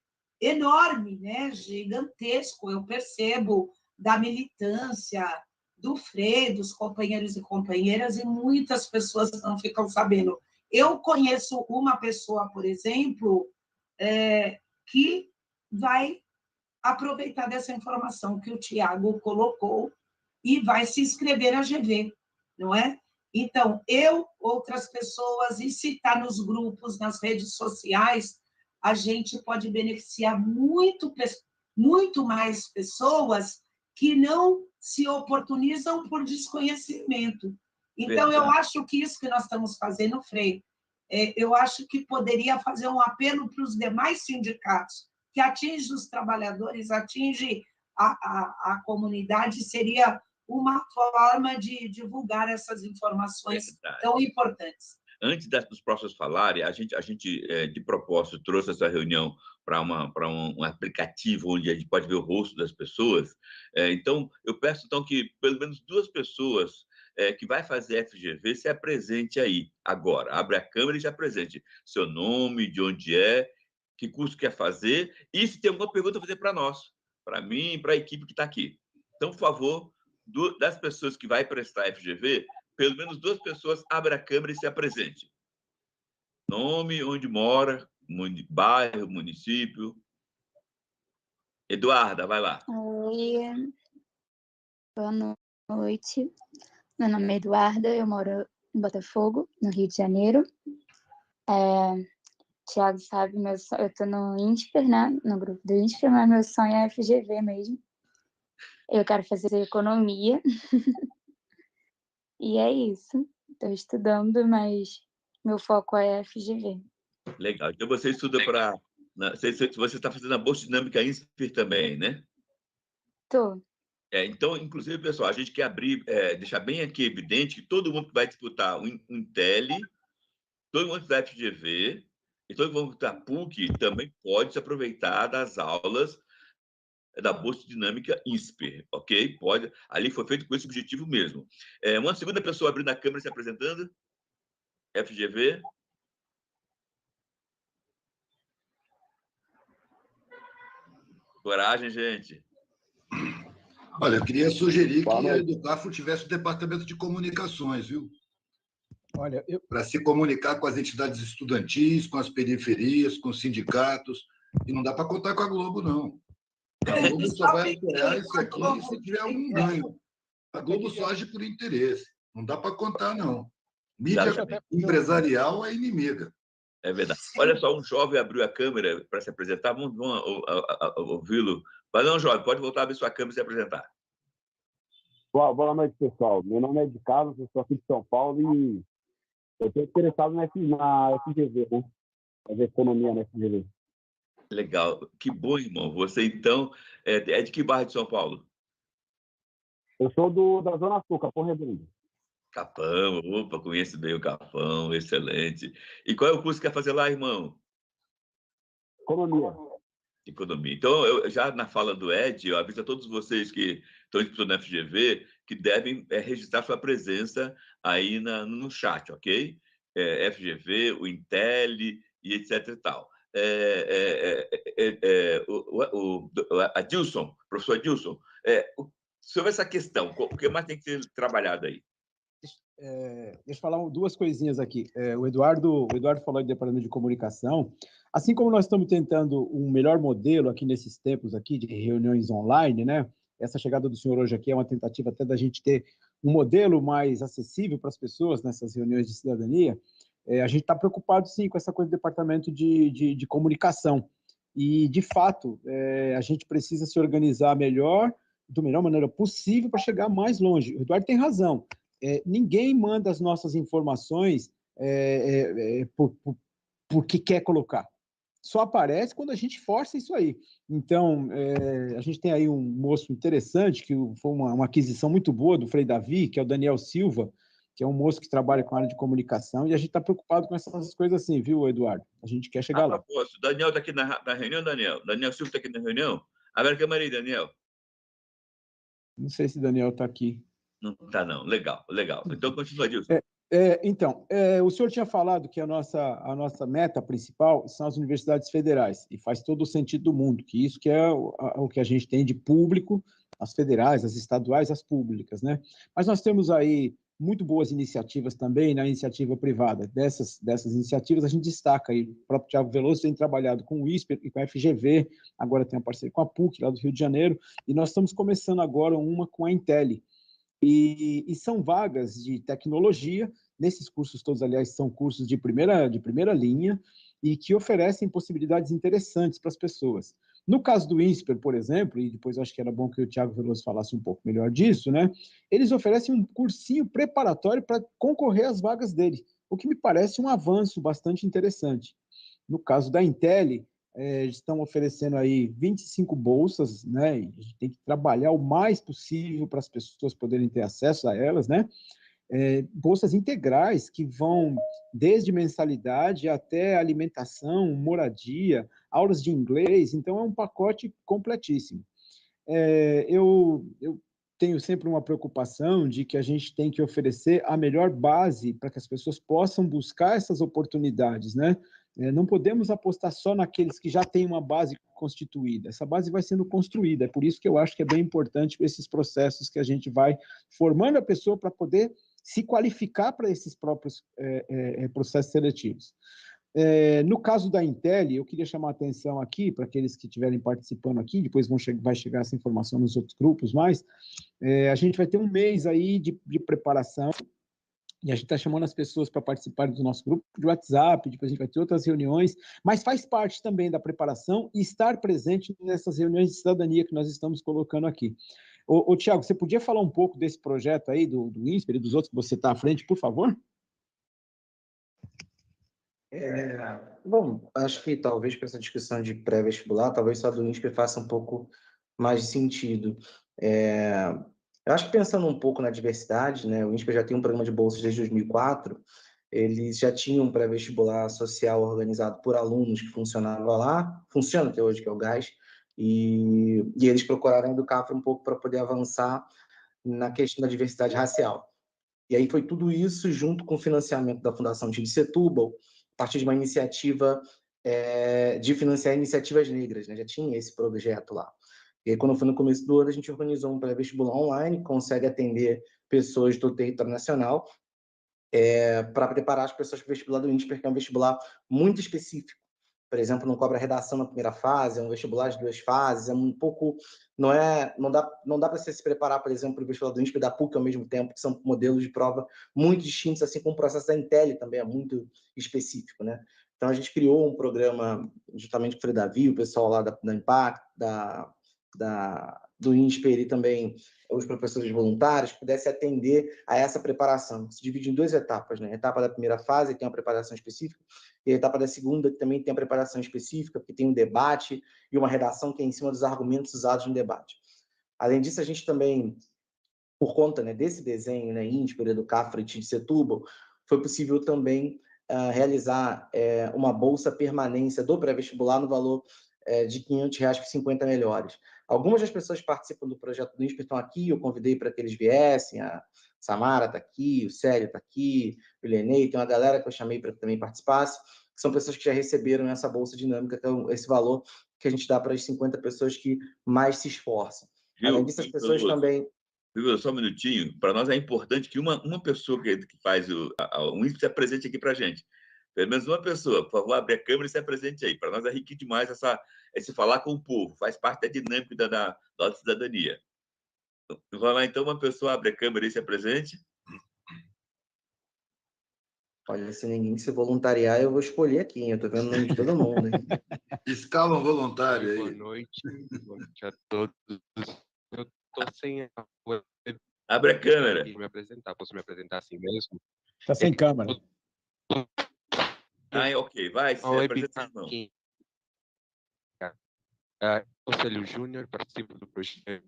enorme, né? Gigantesco, eu percebo, da militância, do Frei, dos companheiros e companheiras, e muitas pessoas não ficam sabendo. Eu conheço uma pessoa, por exemplo, que vai aproveitar dessa informação que o Tiago colocou e vai se inscrever na GV, não é? Então, outras pessoas, e se está nos grupos, nas redes sociais, a gente pode beneficiar muito mais pessoas que não se oportunizam por desconhecimento. Então, eu acho que isso que nós estamos fazendo, Frei, eu acho que poderia fazer um apelo para os demais sindicatos, que atinge os trabalhadores, atinge a comunidade, seria uma forma de divulgar essas informações tão importantes. Antes dos próximos falarem, a gente de propósito, trouxe essa reunião para um aplicativo onde a gente pode ver o rosto das pessoas. Então, eu peço então que pelo menos 2 pessoas que vai fazer FGV se apresente aí, agora. Abre a câmera e se apresente. Seu nome, de onde é, que curso quer fazer, e se tem alguma pergunta a fazer para nós, para mim e para a equipe que está aqui. Então, por favor, das pessoas que vai prestar FGV, pelo menos 2 pessoas abrem a câmera e se apresente. Nome, onde mora, bairro, município. Eduarda, vai lá. Oi, boa noite. Meu nome é Eduarda, eu moro em Botafogo, no Rio de Janeiro. Tiago sabe, eu estou no INSPER, né? No grupo do INSPER, mas meu sonho é FGV mesmo. Eu quero fazer economia. E é isso. Estou estudando, mas meu foco é FGV. Legal. Então, você estuda para Você está fazendo a Bolsa Dinâmica INSPER também, né? Tô. Então, inclusive, pessoal, a gente quer abrir, deixar bem aqui evidente que todo mundo que vai disputar o Intel, todo mundo da FGV e todo mundo da PUC também pode se aproveitar das aulas da Bolsa Dinâmica INSPER, ok? Pode. Ali foi feito com esse objetivo mesmo. Uma segunda pessoa abrindo a câmera e se apresentando. FGV. Coragem, gente. Olha, eu queria sugerir que a Educafro tivesse o departamento de comunicações, viu? Olha, para se comunicar com as entidades estudantis, com as periferias, com os sindicatos. E não dá para contar com a Globo, não. A Globo só vai apoiar isso aqui se tiver algum ganho. A Globo só age por interesse. Não dá para contar, não. Mídia empresarial é inimiga. É verdade. Olha só, um jovem abriu a câmera para se apresentar. Vamos ouvi-lo. Mas não, jovem, pode voltar a abrir sua câmera e se apresentar. Boa noite, pessoal. Meu nome é Ed Carlos, eu sou aqui de São Paulo e eu estou interessado na FGV, né? Fazer economia na FGV. Legal. Que bom, irmão. Você, então, é de que bairro de São Paulo? Eu sou da Zona Sul, Capão Redondo. Capão, opa, conheço bem o Capão, excelente. E qual é o curso que quer fazer lá, irmão? Economia. Economia. Então, eu, já na fala do Ed, eu aviso a todos vocês que estão disputando na FGV que devem registrar sua presença aí no chat, ok? FGV, o Intel e etc e tal. Adilson, professor Adilson, sobre essa questão, o que mais tem que ser trabalhado aí? Deixa eu falar duas coisinhas aqui. O Eduardo falou de departamento de comunicação. Assim como nós estamos tentando um melhor modelo aqui nesses tempos aqui de reuniões online, né? Essa chegada do senhor hoje aqui é uma tentativa até da gente ter um modelo mais acessível para as pessoas nessas reuniões de cidadania. A gente está preocupado, sim, com essa coisa do departamento de comunicação. E, de fato, a gente precisa se organizar melhor, da melhor maneira possível, para chegar mais longe. O Eduardo tem razão. Ninguém manda as nossas informações porque quer colocar. Só aparece quando a gente força isso aí. Então, a gente tem aí um moço interessante, que foi uma aquisição muito boa do Frei Davi, que é o Daniel Silva, que é um moço que trabalha com a área de comunicação, e a gente está preocupado com essas coisas assim, viu, Eduardo? A gente quer chegar lá. O Daniel está aqui na reunião, Daniel? Daniel Silva está aqui na reunião? Abre a câmera aí, Daniel. Não sei se o Daniel está aqui. Não está, não. Legal, legal. Então, continua, Dilson. Então, o senhor tinha falado que a nossa meta principal são as universidades federais, e faz todo o sentido do mundo, que isso que é o que a gente tem de público, as federais, as estaduais, as públicas, né? Mas nós temos aí muito boas iniciativas também na iniciativa privada. Dessas iniciativas, a gente destaca aí, o próprio Thiago Veloso tem trabalhado com o ISPER e com a FGV, agora tem uma parceria com a PUC, lá do Rio de Janeiro, e nós estamos começando agora uma com a Intel. E são vagas de tecnologia, nesses cursos todos, aliás, são cursos de primeira linha, e que oferecem possibilidades interessantes para as pessoas. No caso do INSPER, por exemplo, e depois eu acho que era bom que o Thiago Veloso falasse um pouco melhor disso, né? Eles oferecem um cursinho preparatório para concorrer às vagas dele, o que me parece um avanço bastante interessante. No caso da Intel, estão oferecendo aí 25 bolsas, né? A gente tem que trabalhar o mais possível para as pessoas poderem ter acesso a elas, né? Bolsas integrais que vão desde mensalidade até alimentação, moradia, aulas de inglês, então é um pacote completíssimo. Eu tenho sempre uma preocupação de que a gente tem que oferecer a melhor base para que as pessoas possam buscar essas oportunidades, né? Não podemos apostar só naqueles que já têm uma base constituída. Essa base vai sendo construída. É por isso que eu acho que é bem importante esses processos que a gente vai formando a pessoa para poder se qualificar para esses próprios processos seletivos. No caso da Intel, eu queria chamar a atenção aqui, para aqueles que estiverem participando aqui, depois vai chegar essa informação nos outros grupos, mas a gente vai ter um mês aí de preparação, e a gente está chamando as pessoas para participarem do nosso grupo de WhatsApp, depois a gente vai ter outras reuniões, mas faz parte também da preparação e estar presente nessas reuniões de cidadania que nós estamos colocando aqui. Tiago, você podia falar um pouco desse projeto aí, do INSPER e dos outros que você está à frente, por favor? Bom, acho que talvez para essa discussão de pré-vestibular, talvez só do INSPER faça um pouco mais de sentido. Eu acho que pensando um pouco na diversidade, né, o INSPER já tem um programa de bolsas desde 2004, eles já tinham um pré-vestibular social organizado por alunos que funcionava lá, funciona até hoje, que é o GAS, e eles procuraram a Educafra um pouco para poder avançar na questão da diversidade racial. E aí foi tudo isso junto com o financiamento da Fundação Tid Setúbal, a partir de uma iniciativa de financiar iniciativas negras, né? Já tinha esse projeto lá. E aí, quando foi no começo do ano, a gente organizou um pré-vestibular online, que consegue atender pessoas do território nacional, para preparar as pessoas para o vestibular do INSPER, que é um vestibular muito específico. Por exemplo, não cobra redação na primeira fase, é um vestibular de 2 fases, é um pouco... Não dá para você se preparar, por exemplo, para o vestibular do INSPER e da PUC ao mesmo tempo, que são modelos de prova muito distintos, assim como o processo da Intel também é muito específico, né? Então, a gente criou um programa, justamente com o Frei Davi, o pessoal lá da Impact, do INSPER e também os professores voluntários, pudesse atender a essa preparação. Se divide em 2 etapas, né? A etapa da primeira fase, que tem uma preparação específica, e a etapa da segunda, que também tem a preparação específica, porque tem um debate e uma redação que é em cima dos argumentos usados no debate. Além disso, a gente também, por conta, né, desse desenho, né, INSPER, Educafra e Tid Setúbal, foi possível também realizar uma bolsa permanência do pré-vestibular no valor de R$500 para 50 melhores. Algumas das pessoas que participam do projeto do INSPER estão aqui, eu convidei para que eles viessem, a Samara está aqui, o Célio está aqui, o Lenei, tem uma galera que eu chamei para que também participasse, que são pessoas que já receberam essa bolsa dinâmica, que é esse valor que a gente dá para as 50 pessoas que mais se esforçam. Além disso, as pessoas também... Viu, só um minutinho. Para nós é importante que uma pessoa que faz o INSPER se apresente aqui para a gente. Pelo menos uma pessoa. Por favor, abre a câmera e se apresente aí. Para nós é rico demais esse falar com o povo. Faz parte da dinâmica da nossa cidadania. Vai lá, então, uma pessoa abre a câmera e se apresente. Olha, se ninguém se voluntariar, eu vou escolher aqui, hein? Eu estou vendo o nome de todo mundo, hein? Escala um voluntário aí. Boa noite a todos. Eu estou sem... Abre a câmera. Me apresentar. Posso me apresentar assim mesmo? Está sem câmera. Ok. Vai, se apresenta, não. Eu sou Célio Júnior, participo do projeto.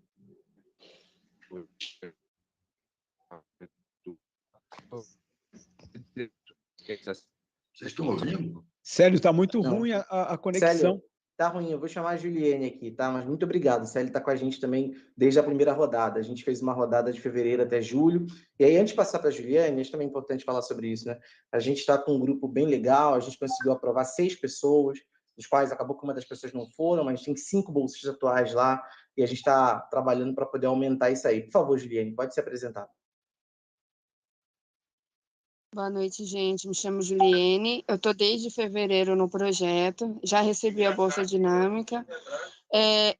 Vocês estão ouvindo? Célio, está muito ruim a conexão. Célio, tá ruim. Eu vou chamar a Juliane aqui, tá? Mas muito obrigado. Célio está com a gente também desde a primeira rodada. A gente fez uma rodada de fevereiro até julho. E aí, antes de passar para a Juliane, acho também importante falar sobre isso, né? A gente está com um grupo bem legal. A gente conseguiu aprovar 6 pessoas, dos quais acabou que uma das pessoas não foram, mas tem 5 bolsistas atuais lá. E a gente está trabalhando para poder aumentar isso aí. Por favor, Juliane, pode se apresentar. Boa noite, gente. Me chamo Juliene. Eu estou desde fevereiro no projeto. Já recebi a Bolsa Dinâmica.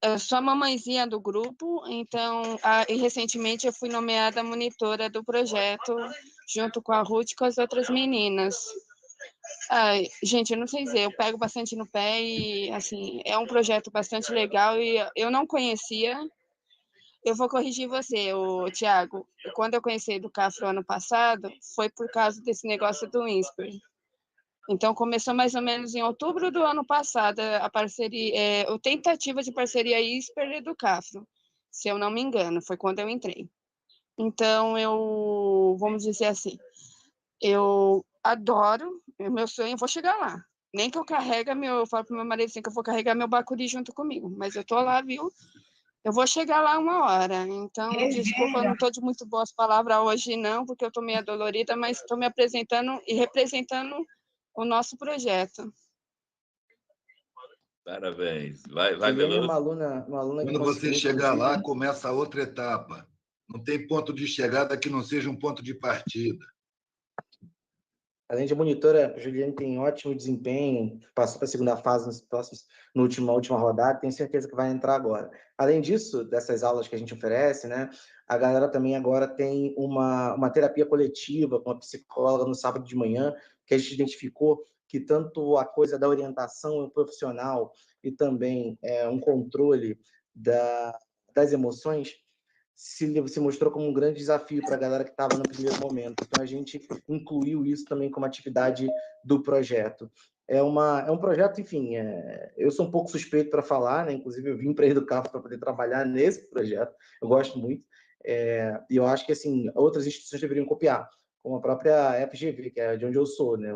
Eu sou a mamãezinha do grupo, então, e recentemente eu fui nomeada monitora do projeto, junto com a Ruth e com as outras meninas. Gente, eu não sei dizer, eu pego bastante no pé e, assim, é um projeto bastante legal e eu não conhecia. Eu vou corrigir você, Tiago. Quando eu conheci a Educafro ano passado, foi por causa desse negócio do INSPER. Então, começou mais ou menos em outubro do ano passado a parceria, a tentativa de parceria INSPER e Educafro, se eu não me engano, foi quando eu entrei. Então, vamos dizer assim, eu adoro, meu sonho, eu vou chegar lá. Nem que eu eu falo para o meu marido assim, que eu vou carregar meu bacuri junto comigo, mas eu tô lá, viu? Eu vou chegar lá uma hora, então desculpa, eu não estou de muito boas palavras hoje não, porque eu estou meio dolorida, mas estou me apresentando e representando o nosso projeto. Parabéns. Vai, Juliane é Veloso. uma aluna que Quando você chegar inclusive... lá, começa a outra etapa. Não tem ponto de chegada que não seja um ponto de partida. Além de monitora, a Juliane tem ótimo desempenho, passou para a segunda fase na última rodada, tenho certeza que vai entrar agora. Além disso, dessas aulas que a gente oferece, né, a galera também agora tem uma terapia coletiva com a psicóloga no sábado de manhã, que a gente identificou que tanto a coisa da orientação profissional e também um controle das emoções se mostrou como um grande desafio para a galera que estava no primeiro momento. Então, a gente incluiu isso também como atividade do projeto. É um projeto, enfim, eu sou um pouco suspeito para falar, né? Inclusive, eu vim para a Educafro para poder trabalhar nesse projeto, eu gosto muito, e eu acho que, assim, outras instituições deveriam copiar, como a própria FGV, que é de onde eu sou, né?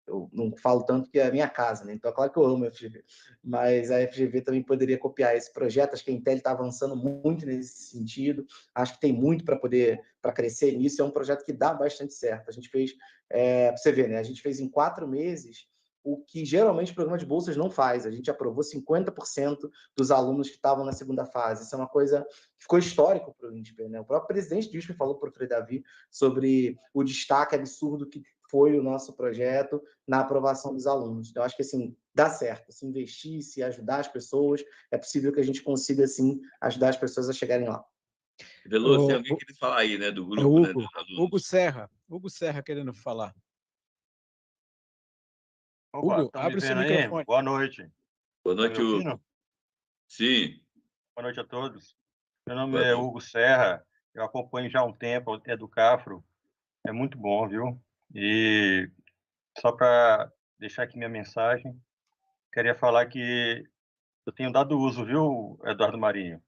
Eu não falo tanto que é a minha casa, né? Então, é claro que eu amo a FGV, mas a FGV também poderia copiar esse projeto. Acho que a Intel está avançando muito nesse sentido. Acho que tem muito para crescer nisso. É um projeto que dá bastante certo. A gente fez, para você ver, né? A gente fez em 4 meses o que geralmente o programa de bolsas não faz. A gente aprovou 50% dos alunos que estavam na segunda fase. Isso é uma coisa que ficou histórico para o INSPER, né? O próprio presidente do INSPER falou para o Frei Davi sobre o destaque absurdo que foi o nosso projeto na aprovação dos alunos. Então, acho que, assim, dá certo. Se investir, se ajudar as pessoas, é possível que a gente consiga, assim, ajudar as pessoas a chegarem lá. Veloso, tem alguém querendo falar aí, né, do É grupo, né, dos alunos. Hugo Serra querendo falar. Opa, Hugo, abre o seu aí? microfone. Boa noite. Boa noite, Hugo. Hugo. Sim. Boa noite a todos. Meu nome é Hugo Serra, eu acompanho já há um tempo a Educafro. É muito bom, viu? E só para deixar aqui minha mensagem, queria falar que eu tenho dado uso, viu, Eduardo Marinho?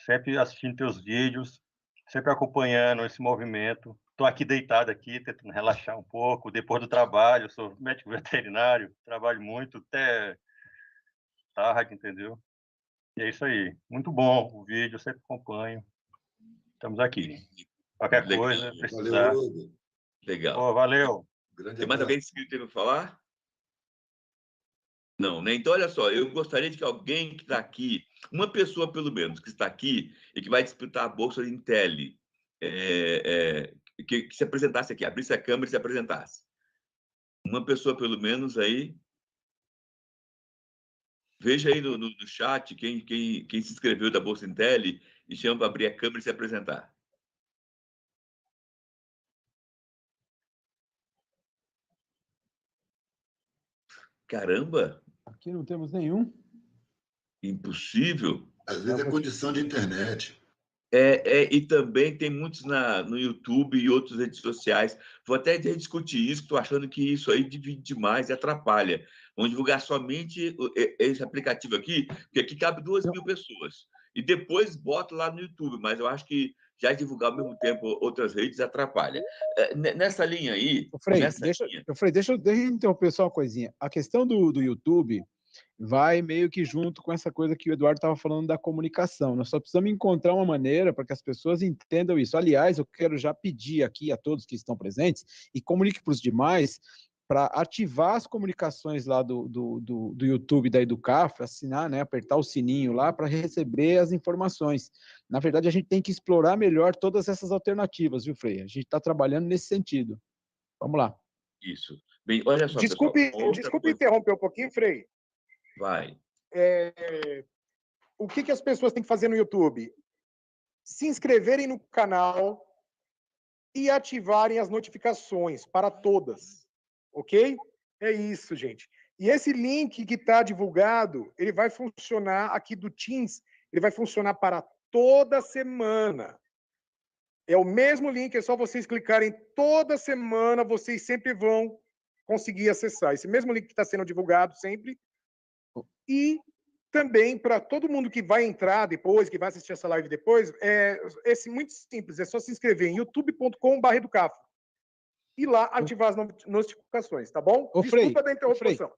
Sempre assistindo teus vídeos, sempre acompanhando esse movimento. Estou aqui deitado aqui, tentando relaxar um pouco depois do trabalho. Eu sou médico veterinário, trabalho muito até tarde, entendeu? E é isso aí. Muito bom o vídeo, eu sempre acompanho. Estamos aqui. Qualquer coisa, precisar. Valeu, Hugo. Legal. Pô, valeu. Grande Tem mais abraço. alguém que queira falar? Não, né? Então, olha só, eu gostaria de que alguém que está aqui, uma pessoa pelo menos, que está aqui e que vai disputar a Bolsa de Intel, que se apresentasse aqui, abrisse a câmera e se apresentasse. Uma pessoa pelo menos aí. Veja aí no chat quem se inscreveu da Bolsa Intel e chama para abrir a câmera e se apresentar. Caramba! Aqui não temos nenhum. Impossível. Às vezes é condição de internet. E também tem muitos no YouTube e outras redes sociais. Vou até discutir isso, estou achando que isso aí divide demais e atrapalha. Vamos divulgar somente esse aplicativo aqui, porque aqui cabe 2.000 pessoas. E depois bota lá no YouTube, mas eu acho que já divulgar ao mesmo tempo outras redes atrapalha. Nessa linha aí... Frei, deixa eu interromper só uma coisinha. A questão do YouTube vai meio que junto com essa coisa que o Eduardo estava falando da comunicação. Nós só precisamos encontrar uma maneira para que as pessoas entendam isso. Aliás, eu quero já pedir aqui a todos que estão presentes e comunique para os demais para ativar as comunicações lá do YouTube da Educafro, assinar, né, apertar o sininho lá para receber as informações. Na verdade, a gente tem que explorar melhor todas essas alternativas, viu, Frei? A gente está trabalhando nesse sentido. Vamos lá. Isso. Bem, olha só, desculpe interromper um pouquinho, Frei. Vai. O que as pessoas têm que fazer no YouTube? Se inscreverem no canal e ativarem as notificações para todas. Ok? É isso, gente. E esse link que está divulgado, ele vai funcionar aqui do Teams, ele vai funcionar para toda semana. É o mesmo link, é só vocês clicarem toda semana, vocês sempre vão conseguir acessar. Esse mesmo link que está sendo divulgado sempre. E também, para todo mundo que vai entrar depois, que vai assistir essa live depois, muito simples, é só se inscrever em youtube.com/educafro e lá ativar as notificações, tá bom? Desculpa da interrupção.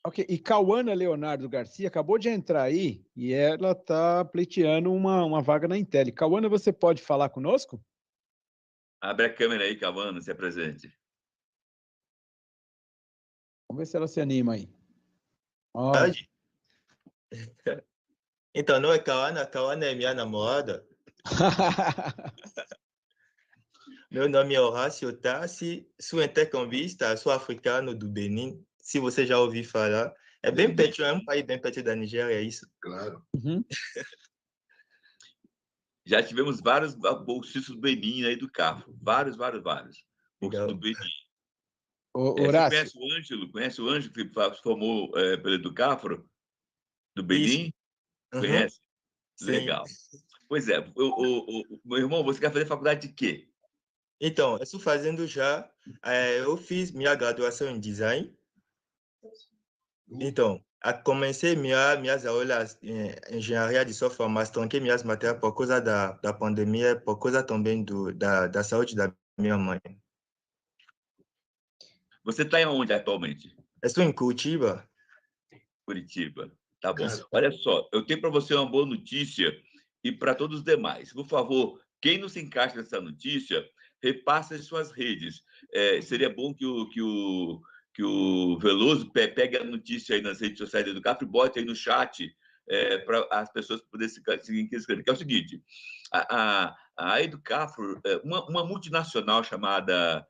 Ok, e Cauana Leonardo Garcia acabou de entrar aí e ela está pleiteando uma vaga na Intel. Cauana, você pode falar conosco? Abre a câmera aí, Cauana, se apresente. Vamos ver se ela se anima aí. Pode? Então, não é Cauana, Cauana é minha namorada. Meu nome é Horácio Tassi, sou intercambista, sou africano do Benin, se você já ouviu falar. É bem perto, é um país bem perto da Nigéria, é isso? Claro. Uhum. Já tivemos vários bolsistas do Benin aí do CAFO. Vários. Bolsistas do Benin. Horácio. Você conhece o Ângelo que se formou pelo Educafro? Do Benin? Uhum. Conhece? Sim. Legal. Pois é. Meu irmão, você quer fazer faculdade de quê? Então, eu estou fazendo já. Eu fiz minha graduação em design. Então, comecei minhas aulas em engenharia de software, mas tranquei minhas matérias por causa da pandemia, por causa também da saúde da minha mãe. Você está em onde atualmente? Eu estou em Curitiba. Curitiba. Tá bom. Olha só, eu tenho para você uma boa notícia e para todos os demais. Por favor, quem não se encaixa nessa notícia, repasse as suas redes. Seria bom que o Veloso pegue a notícia aí nas redes sociais do Educafro e bote aí no chat para as pessoas poderem se inscrever. Que é o seguinte, a Educafro, uma multinacional chamada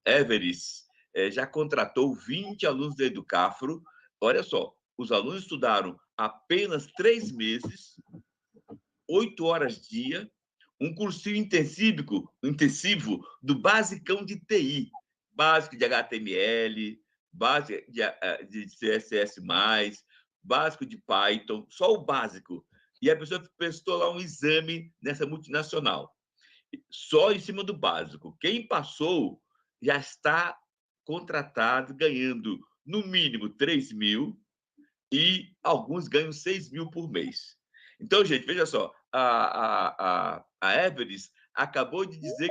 Everest, já contratou 20 alunos da Educafro. Olha só, os alunos estudaram apenas 3 meses, 8 horas dia, um cursinho intensivo do basicão de TI, básico de HTML, básico de CSS+, básico de Python, só o básico. E a pessoa prestou lá um exame nessa multinacional, só em cima do básico. Quem passou já está contratado, ganhando no mínimo 3 mil, e alguns ganham 6 mil por mês. Então, gente, veja só, a Everest acabou de dizer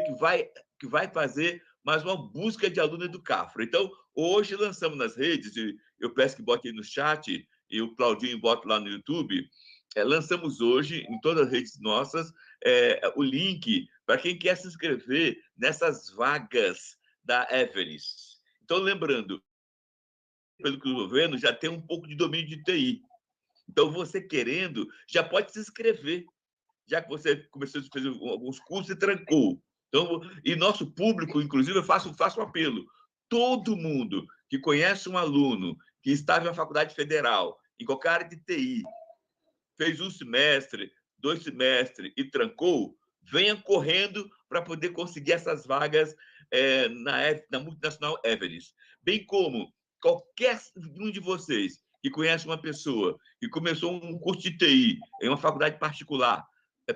que vai fazer mais uma busca de aluno do Cafro. Então, hoje lançamos nas redes, e eu peço que bote aí no chat, e o Claudinho bota lá no YouTube, lançamos hoje, em todas as redes nossas, o link para quem quer se inscrever nessas vagas da Everest. Então, lembrando, pelo que o governo já tem um pouco de domínio de TI. Então, você querendo, já pode se inscrever, já que você começou a fazer alguns cursos e trancou. Então, e nosso público, inclusive, eu faço um apelo. Todo mundo que conhece um aluno que estava na faculdade federal, em qualquer área de TI, fez 1 semestre, 2 semestres e trancou, venha correndo para poder conseguir essas vagas na multinacional Everest. Bem como qualquer um de vocês que conhece uma pessoa que começou um curso de TI em uma faculdade particular,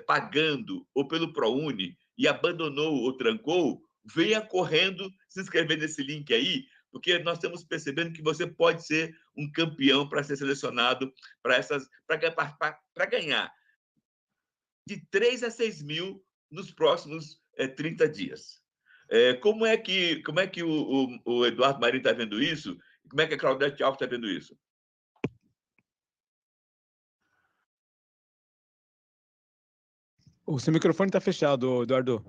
pagando ou pelo ProUni, e abandonou ou trancou, venha correndo se inscrever nesse link aí, porque nós estamos percebendo que você pode ser um campeão para ser selecionado para ganhar de 3 a 6 mil nos próximos 30 dias. Como é que o Eduardo Marinho está vendo isso? Como é que a Claudete Alves está vendo isso? O seu microfone está fechado, Eduardo.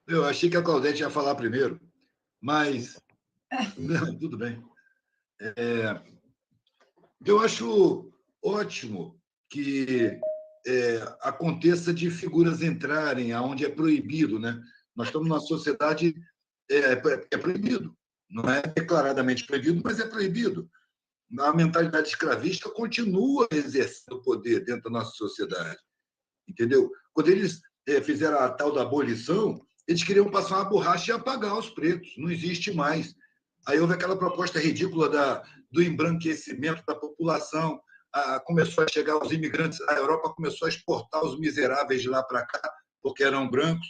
Eu achei que a Claudete ia falar primeiro, mas não, tudo bem. Eu acho ótimo que aconteça de figuras entrarem aonde é proibido, né? Nós estamos numa sociedade é proibido, não é declaradamente proibido, mas é proibido. A mentalidade escravista continua exercendo poder dentro da nossa sociedade, entendeu? Quando eles fizeram a tal da abolição, eles queriam passar uma borracha e apagar os pretos, não existe mais. Aí houve aquela proposta ridícula do embranquecimento da população, começou a chegar os imigrantes, a Europa começou a exportar os miseráveis de lá para cá, porque eram brancos,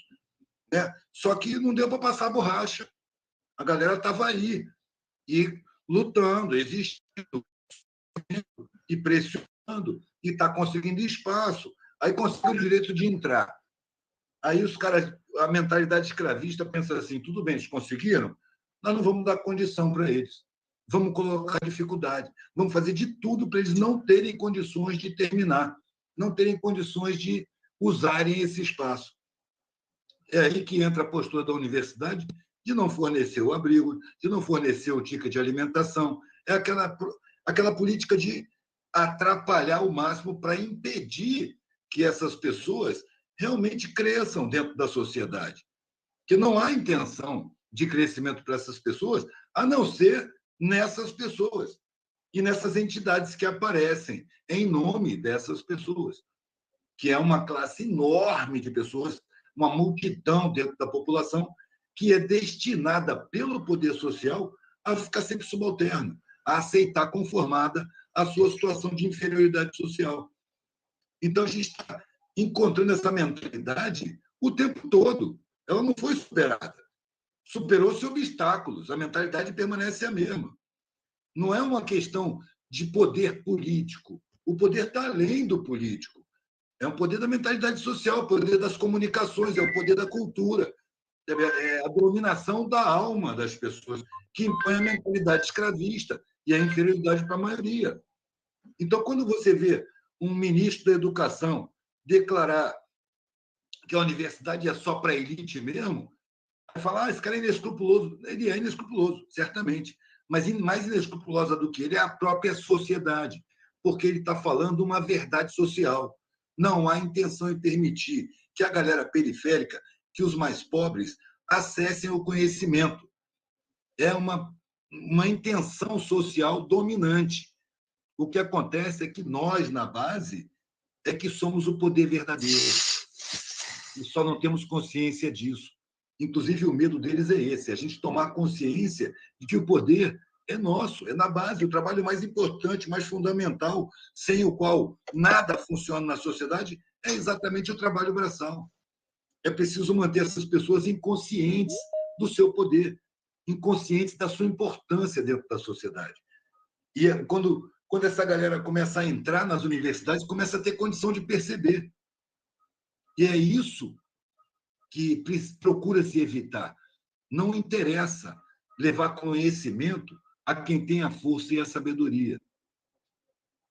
né? Só que não deu para passar a borracha. A galera estava aí, e lutando, existindo, e pressionando, e está conseguindo espaço. Aí conseguiu o direito de entrar. Aí os caras, a mentalidade escravista pensa assim, tudo bem, eles conseguiram, nós não vamos dar condição para eles. Vamos colocar dificuldade. Vamos fazer de tudo para eles não terem condições de terminar, não terem condições de usarem esse espaço. É aí que entra a postura da universidade de não fornecer o abrigo, de não fornecer o ticket de alimentação. É aquela política de atrapalhar ao máximo para impedir que essas pessoas realmente cresçam dentro da sociedade. Que não há intenção de crescimento para essas pessoas, a não ser nessas pessoas e nessas entidades que aparecem em nome dessas pessoas, que é uma classe enorme de pessoas, uma multidão dentro da população que é destinada pelo poder social a ficar sempre subalterna, a aceitar conformada a sua situação de inferioridade social. Então, a gente está encontrando essa mentalidade o tempo todo. Ela não foi superada. Superou-se obstáculos, a mentalidade permanece a mesma. Não é uma questão de poder político. O poder está além do político. É o poder da mentalidade social, o poder das comunicações, é o poder da cultura, é a dominação da alma das pessoas, que impõe a mentalidade escravista e a inferioridade para a maioria. Então, quando você vê um ministro da Educação declarar que a universidade é só para a elite mesmo, vai falar, esse cara é inescrupuloso. Ele é inescrupuloso, certamente. Mas mais inescrupulosa do que ele é a própria sociedade, porque ele está falando uma verdade social. Não há intenção em permitir que a galera periférica, que os mais pobres, acessem o conhecimento. É uma intenção social dominante. O que acontece é que nós, na base, é que somos o poder verdadeiro. E só não temos consciência disso. Inclusive, o medo deles é esse, a gente tomar consciência de que o poder é nosso, é na base, o trabalho mais importante, mais fundamental, sem o qual nada funciona na sociedade, é exatamente o trabalho braçal. É preciso manter essas pessoas inconscientes do seu poder, inconscientes da sua importância dentro da sociedade. E quando essa galera começa a entrar nas universidades, começa a ter condição de perceber. E é isso que procura se evitar. Não interessa levar conhecimento a quem tem a força e a sabedoria.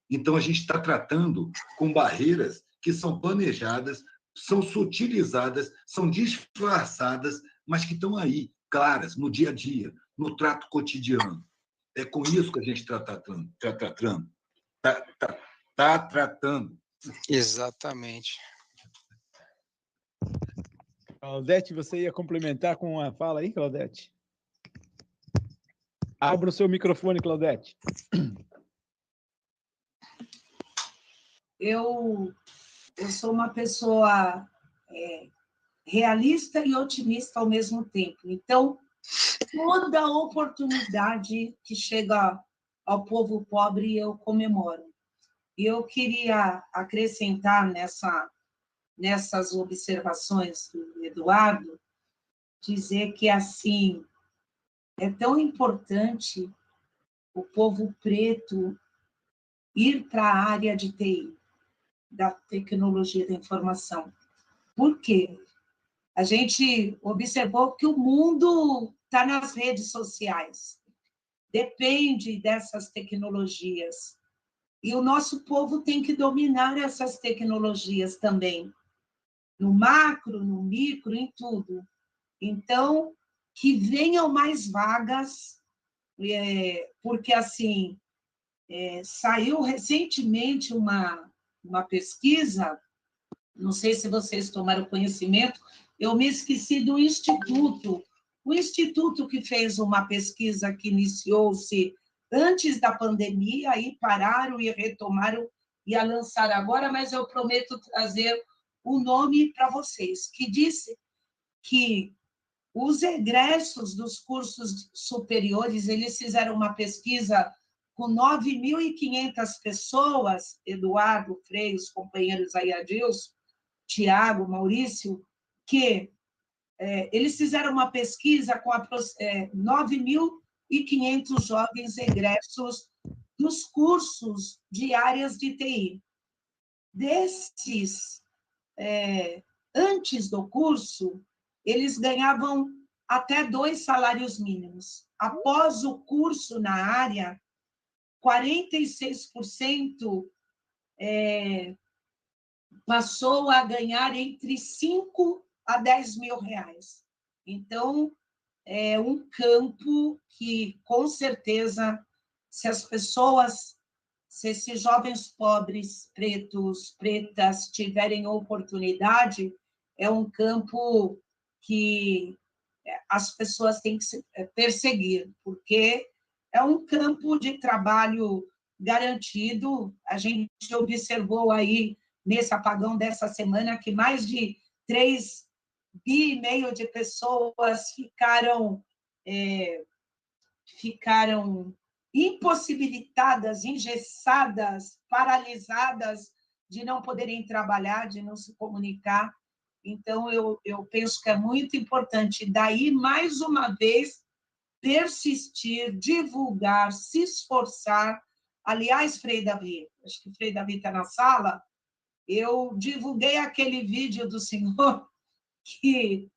Então, a gente está tratando com barreiras que são planejadas, são sutilizadas, são disfarçadas, mas que estão aí, claras, no dia a dia, no trato cotidiano. É com isso que a gente está tratando. Exatamente. Claudete, você ia complementar com uma fala aí, Claudete? Abra o seu microfone, Claudete. Eu sou uma pessoa realista e otimista ao mesmo tempo. Então, toda oportunidade que chega ao povo pobre, eu comemoro. E eu queria acrescentar nessas observações do Eduardo, dizer que, assim, é tão importante o povo preto ir para a área de TI, da tecnologia da informação. Por quê? A gente observou que o mundo está nas redes sociais, depende dessas tecnologias. E o nosso povo tem que dominar essas tecnologias também, no macro, no micro, em tudo. Então, que venham mais vagas, porque, assim, saiu recentemente uma pesquisa, não sei se vocês tomaram conhecimento, eu me esqueci do Instituto, o Instituto que fez uma pesquisa que iniciou-se antes da pandemia, aí pararam e retomaram, ia lançar agora, mas eu prometo trazer o nome para vocês, que disse que os egressos dos cursos superiores, eles fizeram uma pesquisa com 9.500 pessoas, Eduardo, Frei, os companheiros aí, Adilson, Tiago, Maurício, que eles fizeram uma pesquisa com 9.500 jovens egressos dos cursos de áreas de TI. Desses, antes do curso, eles ganhavam até 2 salários mínimos. Após o curso na área, 46% passou a ganhar entre 5 a 10 mil reais. Então, é um campo que, com certeza, se esses jovens pobres, pretos, pretas, tiverem oportunidade, é um campo que as pessoas têm que perseguir, porque é um campo de trabalho garantido. A gente observou aí, nesse apagão dessa semana, que mais de 3,5 bilhões de pessoas ficaram impossibilitadas, engessadas, paralisadas de não poderem trabalhar, de não se comunicar. Então, eu penso que é muito importante, daí, mais uma vez, persistir, divulgar, se esforçar. Aliás, Frei Davi, acho que o Frei Davi está na sala, eu divulguei aquele vídeo do senhor que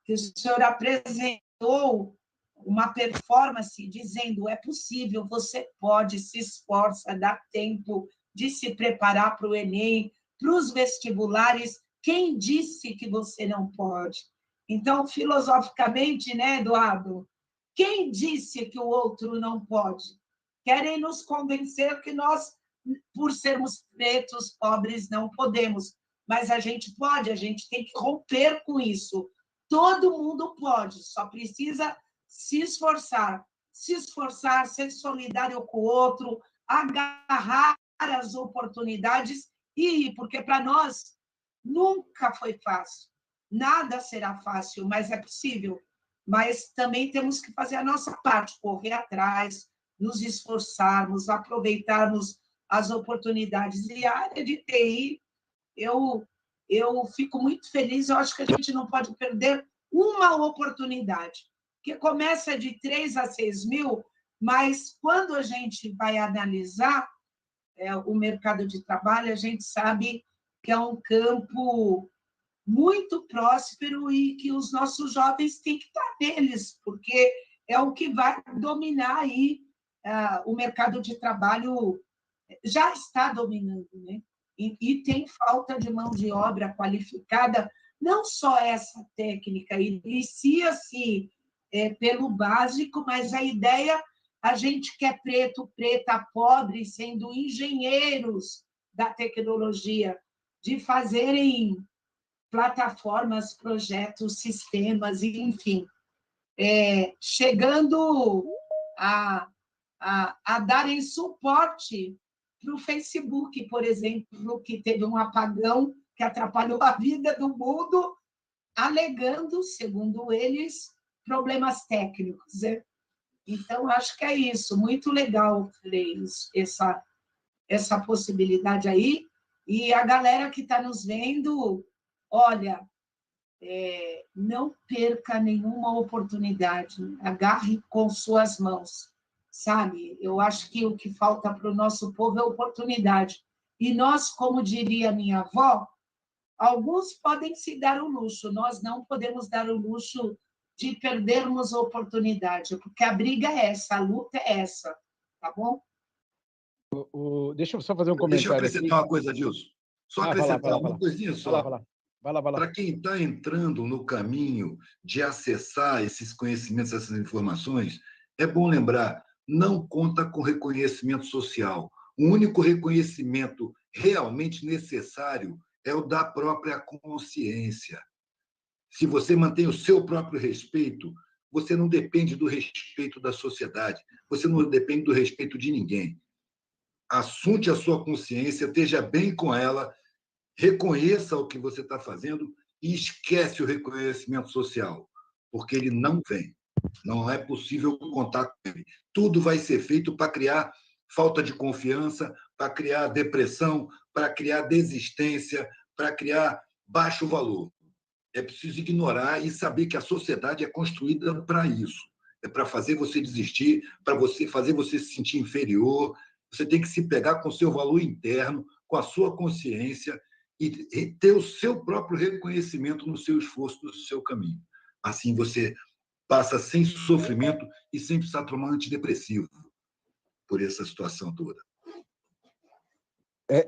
o senhor apresentou uma performance dizendo é possível, você pode, se esforça, dá tempo de se preparar para o Enem, para os vestibulares. Quem disse que você não pode? Então, filosoficamente, né, Eduardo? Quem disse que o outro não pode? Querem nos convencer que nós, por sermos pretos, pobres, não podemos. Mas a gente pode, a gente tem que romper com isso. Todo mundo pode, só precisa se esforçar, ser solidário com o outro, agarrar as oportunidades e ir, porque para nós nunca foi fácil. Nada será fácil, mas é possível. Mas também temos que fazer a nossa parte, correr atrás, nos esforçarmos, aproveitarmos as oportunidades. E a área de TI, eu fico muito feliz, eu acho que a gente não pode perder uma oportunidade, que começa de 3 a 6 mil, mas quando a gente vai analisar o mercado de trabalho, a gente sabe que é um campo muito próspero e que os nossos jovens têm que estar neles, porque é o que vai dominar aí o mercado de trabalho, já está dominando, né? E tem falta de mão de obra qualificada, não só essa técnica, inicia-se pelo básico, mas a ideia, a gente que é preto, preta, pobre, sendo engenheiros da tecnologia, de fazerem plataformas, projetos, sistemas, enfim, chegando a darem suporte para o Facebook, por exemplo, que teve um apagão que atrapalhou a vida do mundo, alegando, segundo eles, problemas técnicos. Então, acho que é isso. Muito legal, Frei, essa possibilidade aí. E a galera que está nos vendo, olha, não perca nenhuma oportunidade, agarre com suas mãos, sabe? Eu acho que o que falta para o nosso povo é oportunidade. E nós, como diria minha avó, alguns podem se dar o luxo, nós não podemos dar o luxo de perdermos a oportunidade, porque a briga é essa, a luta é essa, tá bom? Deixa eu só fazer um comentário. Deixa eu acrescentar aqui. uma coisa, Dilson. Só acrescentar uma coisinha só. Vai lá. Para quem está entrando no caminho de acessar esses conhecimentos, essas informações, é bom lembrar, não conta com reconhecimento social. O único reconhecimento realmente necessário é o da própria consciência. Se você mantém o seu próprio respeito, você não depende do respeito da sociedade, você não depende do respeito de ninguém. Assunte a sua consciência, esteja bem com ela, reconheça o que você está fazendo e esquece o reconhecimento social, porque ele não vem. Não é possível contar com ele. Tudo vai ser feito para criar falta de confiança, para criar depressão, para criar desistência, para criar baixo valor. É preciso ignorar e saber que a sociedade é construída para isso. É para fazer você desistir, para fazer você se sentir inferior. Você tem que se pegar com o seu valor interno, com a sua consciência e ter o seu próprio reconhecimento no seu esforço, no seu caminho. Assim você passa sem sofrimento e sem precisar tomar antidepressivo por essa situação toda.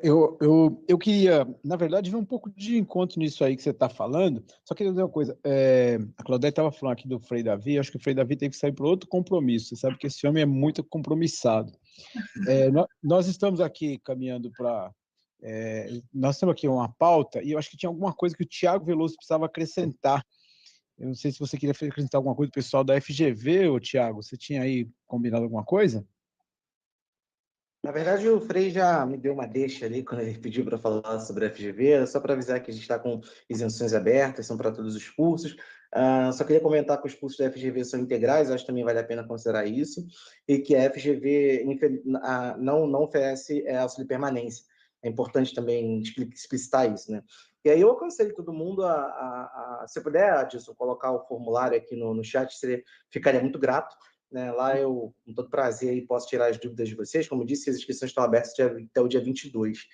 Eu queria, na verdade, ver um pouco de encontro nisso aí que você está falando. Só queria dizer uma coisa. A Claudete estava falando aqui do Frei Davi. Acho que o Frei Davi tem que sair para outro compromisso. Você sabe que esse homem é muito compromissado. Nós estamos aqui caminhando para... nós temos aqui uma pauta e eu acho que tinha alguma coisa que o Tiago Veloso precisava acrescentar. Eu não sei se você queria acrescentar alguma coisa do pessoal da FGV, ou Tiago, você tinha aí combinado alguma coisa? Na verdade, o Frei já me deu uma deixa ali quando ele pediu para falar sobre a FGV, era só para avisar que a gente está com isenções abertas, são para todos os cursos. Só queria comentar que os cursos da FGV são integrais, acho que também vale a pena considerar isso, e que a FGV não oferece auxílio permanência. É importante também explicitar isso, né? E aí eu aconselho todo mundo se puder, Adilson, colocar o formulário aqui no chat, ficaria muito grato. Né? Lá eu, com todo prazer, aí, posso tirar as dúvidas de vocês. Como disse, as inscrições estão abertas até o dia 22.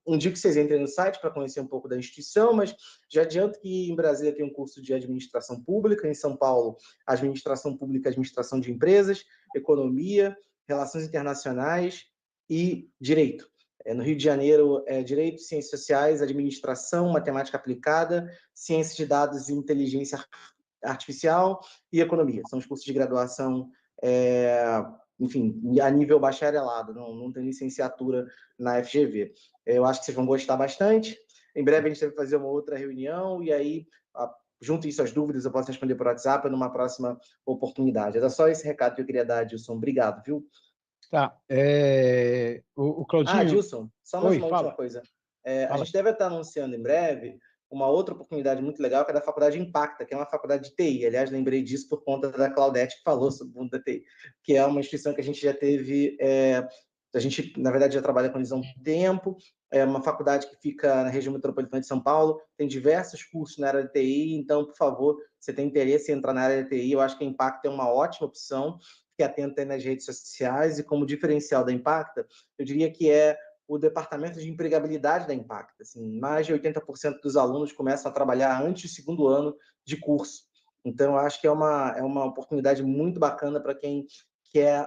Indico que vocês entrem no site para conhecer um pouco da instituição, mas já adianto que em Brasília tem um curso de administração pública, em São Paulo, administração pública, administração de empresas, economia, relações internacionais e direito. No Rio de Janeiro, direito, ciências sociais, administração, matemática aplicada, ciências de dados e inteligência artificial e economia. São os cursos de graduação, enfim, a nível bacharelado, não tem licenciatura na FGV. Eu acho que vocês vão gostar bastante. Em breve a gente vai fazer uma outra reunião e aí, junto isso às dúvidas, eu posso responder por WhatsApp numa próxima oportunidade. Era só esse recado que eu queria dar, Adilson. Obrigado, viu? Tá. O Claudinho... Adilson, só mais uma última coisa. A gente deve estar anunciando em breve uma outra oportunidade muito legal, que é da Faculdade Impacta, que é uma faculdade de TI. Aliás, lembrei disso por conta da Claudete, que falou sobre o mundo da TI, que é uma instituição que a gente já teve... a gente, na verdade, já trabalha com eles há um tempo. É uma faculdade que fica na região metropolitana de São Paulo, tem diversos cursos na área de TI, então, por favor, se tem interesse em entrar na área de TI, eu acho que a Impacta é uma ótima opção, que atenta nas redes sociais, e como diferencial da Impacta, eu diria que é o departamento de empregabilidade da Impacta. Assim, mais de 80% dos alunos começam a trabalhar antes do segundo ano de curso. Então, eu acho que é uma oportunidade muito bacana para quem quer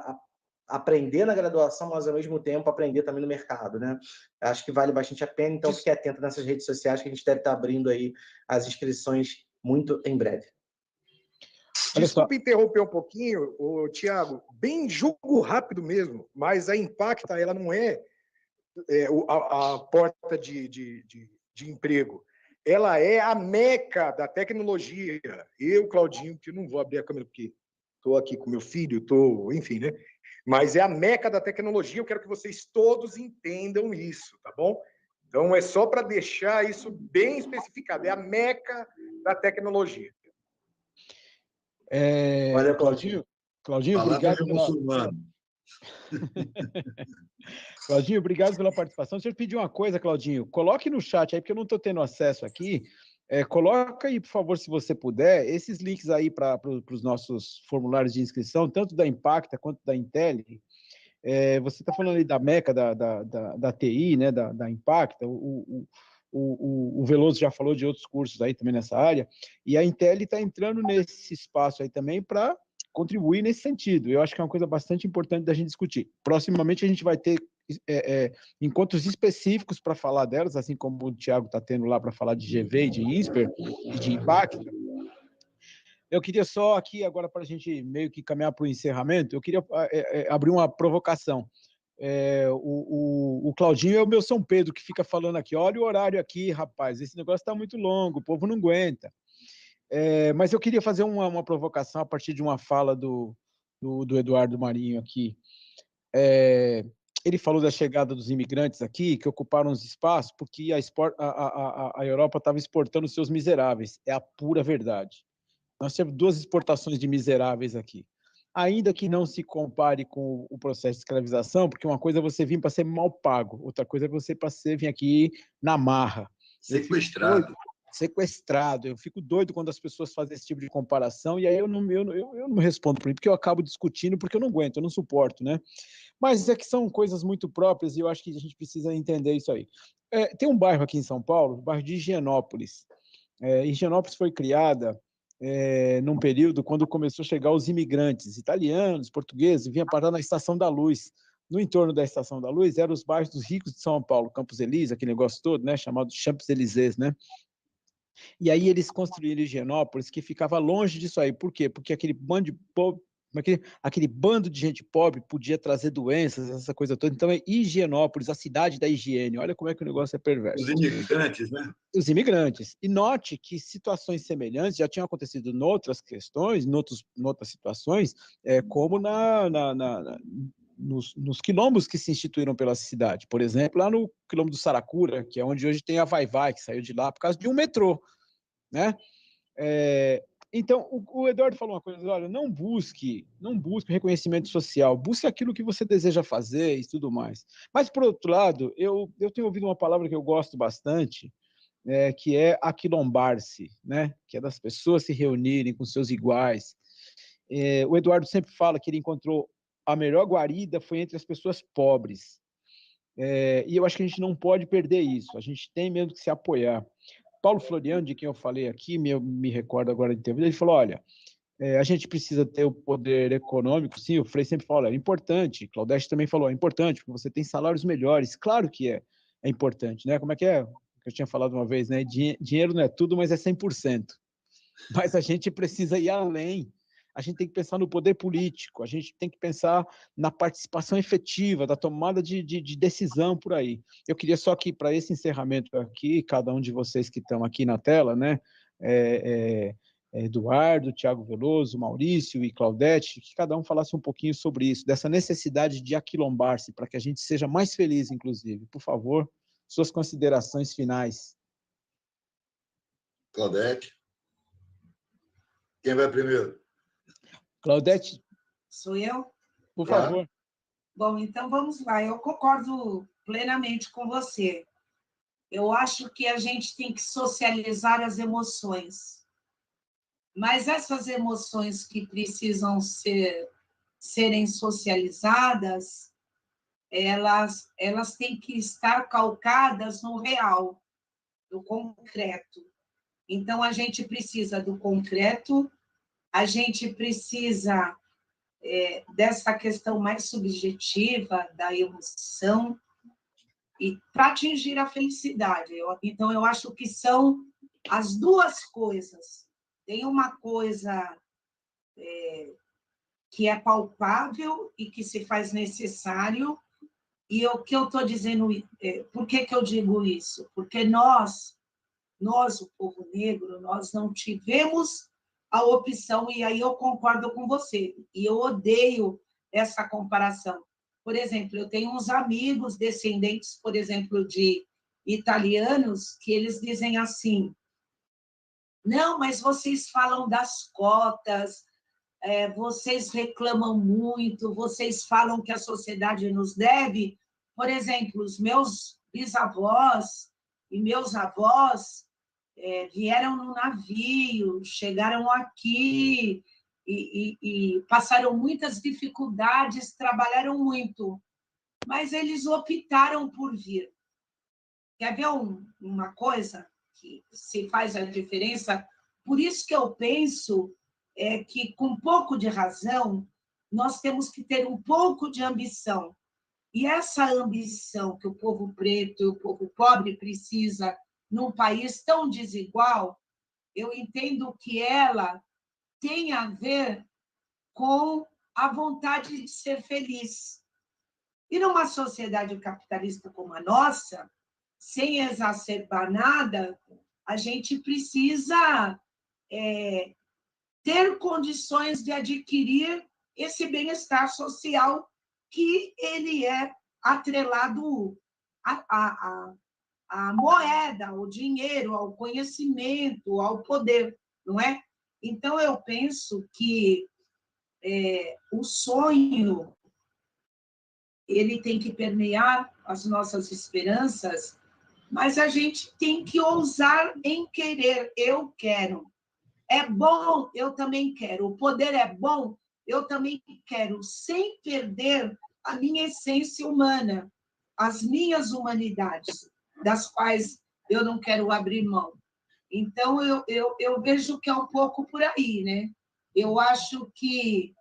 aprender na graduação, mas, ao mesmo tempo, aprender também no mercado, né? Acho que vale bastante a pena, então fique atento nessas redes sociais, que a gente deve estar abrindo aí as inscrições muito em breve. Desculpa interromper um pouquinho, Tiago, bem jogo rápido mesmo, mas a Impacta, ela não é a porta de emprego. Ela é a meca da tecnologia. Eu, Claudinho, que eu não vou abrir a câmera porque estou aqui com meu filho, enfim, né? Mas é a meca da tecnologia. Eu quero que vocês todos entendam isso, tá bom? Então, é só para deixar isso bem especificado. É a meca da tecnologia. Olha, Claudinho. Claudinho, obrigado Claudinho, obrigado pela participação. Deixa eu pedir uma coisa, Claudinho. Coloque no chat aí, porque eu não estou tendo acesso aqui. Coloca aí, por favor, se você puder, esses links aí para os nossos formulários de inscrição, tanto da Impacta quanto da Intel. Você está falando aí da meca da TI, né, da Impacta, o Veloso já falou de outros cursos aí também nessa área, e a Intel está entrando nesse espaço aí também para contribuir nesse sentido. Eu acho que é uma coisa bastante importante da gente discutir. Proximamente a gente vai ter encontros específicos para falar delas, assim como o Thiago está tendo lá para falar de GV, de INSPER e de Impacta. Eu queria só aqui, agora para a gente meio que caminhar para o encerramento, eu queria abrir uma provocação. O Claudinho é o meu São Pedro, que fica falando aqui, olha o horário aqui, rapaz, esse negócio está muito longo, o povo não aguenta. Mas eu queria fazer uma provocação a partir de uma fala do Eduardo Marinho aqui. Ele falou da chegada dos imigrantes aqui, que ocuparam os espaços, porque a Europa estava exportando seus miseráveis. É a pura verdade. Nós temos 2 exportações de miseráveis aqui. Ainda que não se compare com o processo de escravização, porque uma coisa é você vir para ser mal pago, outra coisa é você para vir aqui na marra. Sequestrado. Sequestrado. Eu fico doido quando as pessoas fazem esse tipo de comparação, e aí eu não respondo por isso, porque eu acabo discutindo, porque eu não aguento, eu não suporto, né? Mas é que são coisas muito próprias e eu acho que a gente precisa entender isso aí. Tem um bairro aqui em São Paulo, o bairro de Higienópolis. Higienópolis foi criada num período quando começou a chegar os imigrantes italianos, portugueses, vinham parar na Estação da Luz. No entorno da Estação da Luz eram os bairros dos ricos de São Paulo, Campos Elíseos, aquele negócio todo, né, chamado Champs-Élysées, né? E aí eles construíram Higienópolis, que ficava longe disso aí. Por quê? Porque aquele bando de pobre, aquele bando de gente pobre podia trazer doenças, essa coisa toda. Então é Higienópolis, a cidade da higiene. Olha como é que o negócio é perverso. Os imigrantes, né? Os imigrantes. E note que situações semelhantes já tinham acontecido em outras questões, em outras situações, como nos quilombos que se instituíram pela cidade. Por exemplo, lá no quilombo do Saracura, que é onde hoje tem a Vai-Vai, que saiu de lá por causa de um metrô, né? Então, o Eduardo falou uma coisa, olha, não busque reconhecimento social, busque aquilo que você deseja fazer e tudo mais. Mas, por outro lado, eu tenho ouvido uma palavra que eu gosto bastante, que é aquilombar-se, né? Que é das pessoas se reunirem com seus iguais. O Eduardo sempre fala que ele encontrou a melhor guarida foi entre as pessoas pobres. E eu acho que a gente não pode perder isso, a gente tem mesmo que se apoiar. Paulo Floriano, de quem eu falei aqui, me recordo agora de tempo, ele falou, olha, a gente precisa ter o poder econômico, sim, o Frei sempre fala, é importante, Claudete também falou, é importante, porque você tem salários melhores, claro que é importante, né? Como é que é? Eu tinha falado uma vez, né? Dinheiro não é tudo, mas é 100%. Mas a gente precisa ir além. A gente tem que pensar no poder político, a gente tem que pensar na participação efetiva, da tomada de decisão por aí. Eu queria só que, para esse encerramento aqui, cada um de vocês que estão aqui na tela, né? Eduardo, Tiago Veloso, Maurício e Claudete, que cada um falasse um pouquinho sobre isso, dessa necessidade de aquilombar-se, para que a gente seja mais feliz, inclusive. Por favor, suas considerações finais. Claudete. Quem vai primeiro? Claudete. Sou eu? Por favor. Bom, então vamos lá. Eu concordo plenamente com você. Eu acho que a gente tem que socializar as emoções. Mas essas emoções que precisam serem socializadas, elas têm que estar calcadas no real, no concreto. Então, a gente precisa do concreto, a gente precisa dessa questão mais subjetiva, da emoção, e para atingir a felicidade. Então, eu acho que são as duas coisas. Tem uma coisa que é palpável e que se faz necessário, e o que eu estou dizendo, por que eu digo isso? Porque nós, o povo negro, nós não tivemos a opção, e aí eu concordo com você, e eu odeio essa comparação. Por exemplo, eu tenho uns amigos descendentes, por exemplo, de italianos, que eles dizem assim, não, mas vocês falam das cotas, vocês reclamam muito, vocês falam que a sociedade nos deve. Por exemplo, os meus bisavós e meus avós vieram no navio, chegaram aqui e passaram muitas dificuldades, trabalharam muito, mas eles optaram por vir. Quer ver uma coisa que se faz a diferença? Por isso que eu penso que, com um pouco de razão, nós temos que ter um pouco de ambição. E essa ambição que o povo preto e o povo pobre precisa num país tão desigual, eu entendo que ela tem a ver com a vontade de ser feliz. E numa sociedade capitalista como a nossa, sem exacerbar nada, a gente precisa ter condições de adquirir esse bem-estar social que ele é atrelado à moeda, ao dinheiro, ao conhecimento, ao poder, não é? Então, eu penso que o sonho ele tem que permear as nossas esperanças, mas a gente tem que ousar em querer. Eu quero. É bom, eu também quero. O poder é bom, eu também quero, sem perder a minha essência humana, as minhas humanidades, das quais eu não quero abrir mão. Então, eu vejo que é um pouco por aí, né? Eu acho que,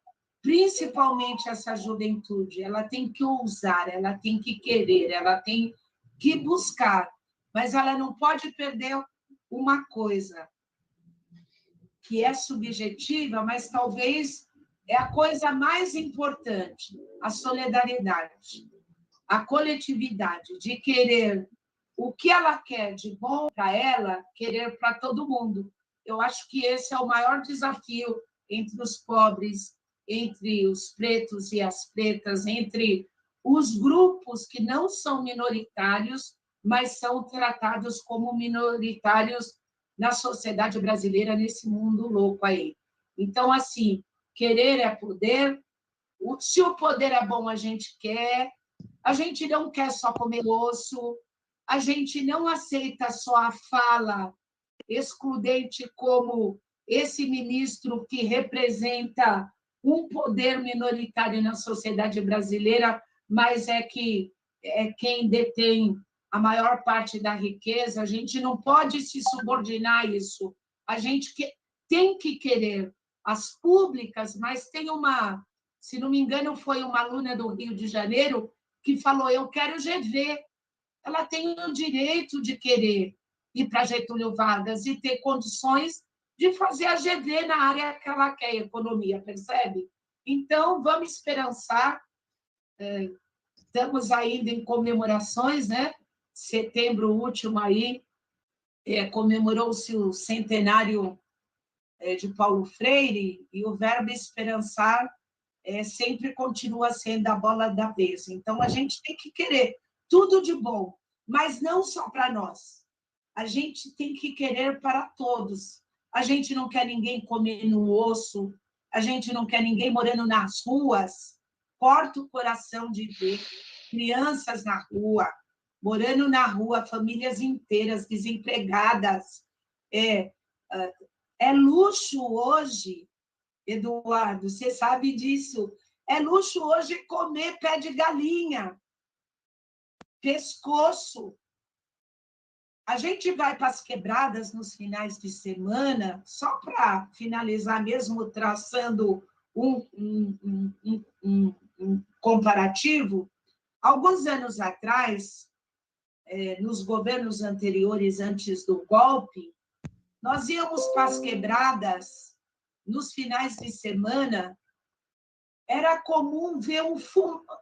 principalmente essa juventude, ela tem que ousar, ela tem que querer, ela tem que buscar, mas ela não pode perder uma coisa, que é subjetiva, mas talvez é a coisa mais importante, a solidariedade, a coletividade, de querer o que ela quer de bom para ela, querer para todo mundo. Eu acho que esse é o maior desafio entre os pobres, entre os pretos e as pretas, entre os grupos que não são minoritários, mas são tratados como minoritários na sociedade brasileira, nesse mundo louco aí. Então, assim, querer é poder. Se o poder é bom, a gente quer. A gente não quer só comer osso. A gente não aceita só a fala excludente como esse ministro que representa um poder minoritário na sociedade brasileira, mas é quem detém a maior parte da riqueza. A gente não pode se subordinar a isso. A gente tem que querer as públicas, mas tem uma, se não me engano, foi uma aluna do Rio de Janeiro que falou: eu quero GV. Ela tem o direito de querer ir para Getúlio Vargas e ter condições de fazer a GV na área que ela quer, economia, percebe? Então, vamos esperançar. Estamos ainda em comemorações, né? Setembro último aí, comemorou-se o centenário de Paulo Freire, e o verbo esperançar sempre continua sendo a bola da vez. Então, a gente tem que querer tudo de bom, mas não só para nós. A gente tem que querer para todos. A gente não quer ninguém comendo osso, a gente não quer ninguém morando nas ruas. Corta o coração de ver crianças na rua, morando na rua, famílias inteiras desempregadas. É luxo hoje, Eduardo, você sabe disso. É luxo hoje comer pé de galinha, pescoço. A gente vai para as quebradas nos finais de semana, só para finalizar mesmo, traçando um comparativo. Alguns anos atrás, nos governos anteriores, antes do golpe, nós íamos para as quebradas nos finais de semana. Era comum ver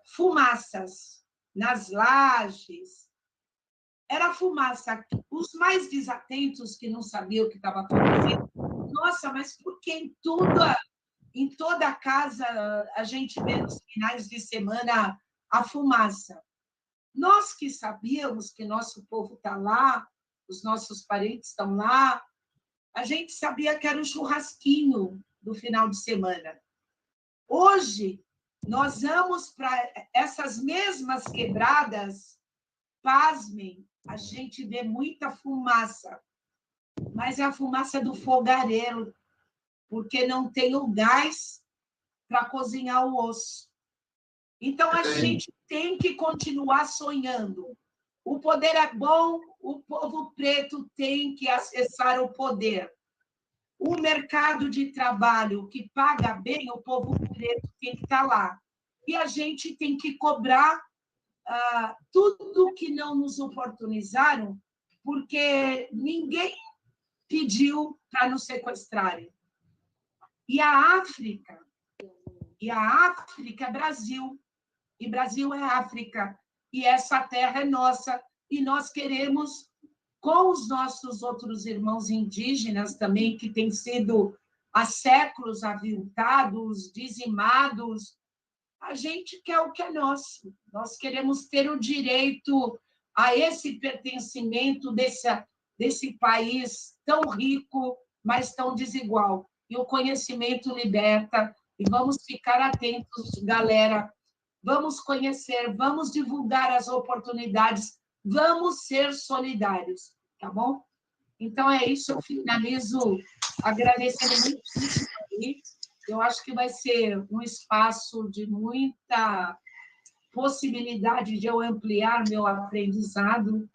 fumaças nas lajes. Era fumaça. Os mais desatentos, que não sabiam o que estava acontecendo, nossa, mas por que em toda casa a gente vê nos finais de semana a fumaça? Nós que sabíamos que nosso povo está lá, os nossos parentes estão lá, a gente sabia que era o churrasquinho do final de semana. Hoje, nós vamos para essas mesmas quebradas, pasmem, a gente vê muita fumaça, mas é a fumaça do fogareiro, porque não tem o gás para cozinhar o osso. Então, a gente tem que continuar sonhando. O poder é bom, o povo preto tem que acessar o poder. O mercado de trabalho que paga bem, o povo preto tem que estar lá. E a gente tem que cobrar tudo que não nos oportunizaram, porque ninguém pediu para nos sequestrarem. E a África é Brasil, e Brasil é África, e essa terra é nossa, e nós queremos, com os nossos outros irmãos indígenas também, que têm sido há séculos aviltados, dizimados, a gente quer o que é nosso. Nós queremos ter o direito a esse pertencimento desse país tão rico, mas tão desigual. E o conhecimento liberta. E vamos ficar atentos, galera. Vamos conhecer, vamos divulgar as oportunidades, vamos ser solidários, tá bom? Então, é isso. Eu finalizo agradecendo muito. Eu acho que vai ser um espaço de muita possibilidade de eu ampliar meu aprendizado,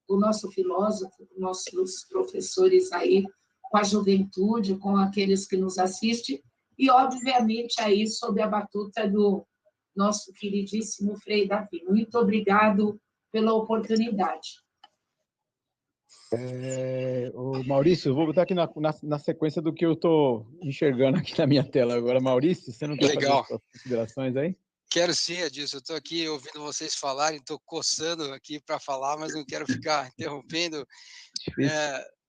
o nosso filósofo, nossos professores aí, com a juventude, com aqueles que nos assistem, e, obviamente, aí sob a batuta do nosso queridíssimo Frei Davi. Muito obrigado pela oportunidade. Maurício, eu vou botar aqui na sequência do que eu estou enxergando aqui na minha tela agora. Maurício, você não quer fazer as suas considerações aí? Quero sim, Adilson. Eu estou aqui ouvindo vocês falarem, estou coçando aqui para falar, mas não quero ficar interrompendo.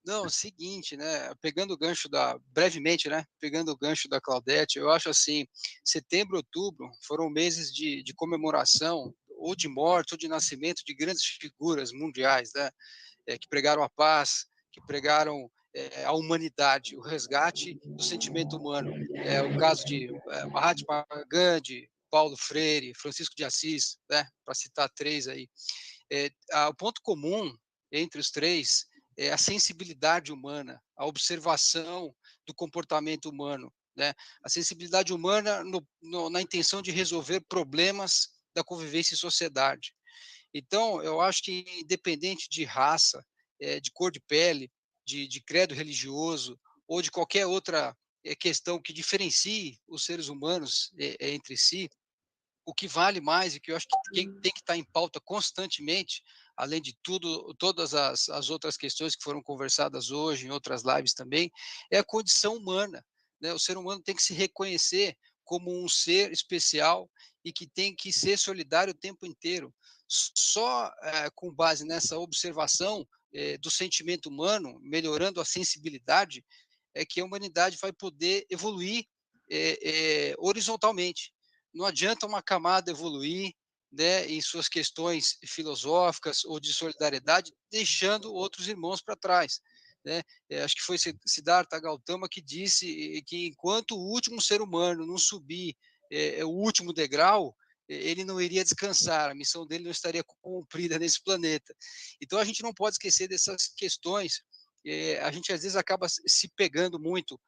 Não, é o seguinte, né? Pegando o gancho brevemente, né? Pegando o gancho da Claudete, eu acho assim, setembro, outubro foram meses de comemoração, ou de morte, ou de nascimento de grandes figuras mundiais, né? Que pregaram a paz, que pregaram a humanidade, o resgate do sentimento humano. O caso de Mahatma Gandhi, Paulo Freire, Francisco de Assis, né, para citar 3 aí. O ponto comum entre os 3 é a sensibilidade humana, a observação do comportamento humano, né? A sensibilidade humana na intenção de resolver problemas da convivência em sociedade. Então, eu acho que independente de raça, de cor de pele, de credo religioso ou de qualquer outra questão que diferencie os seres humanos entre si, o que vale mais e que eu acho que tem que estar em pauta constantemente, além de tudo, todas as outras questões que foram conversadas hoje, em outras lives também, é a condição humana, né? O ser humano tem que se reconhecer como um ser especial e que tem que ser solidário o tempo inteiro. Só com base nessa observação do sentimento humano, melhorando a sensibilidade, é que a humanidade vai poder evoluir horizontalmente. Não adianta uma camada evoluir, né, em suas questões filosóficas ou de solidariedade, deixando outros irmãos para trás, né? Acho que foi Siddhartha Gautama que disse que enquanto o último ser humano não subir o último degrau, ele não iria descansar, a missão dele não estaria cumprida nesse planeta. Então a gente não pode esquecer dessas questões. A gente às vezes acaba se pegando muito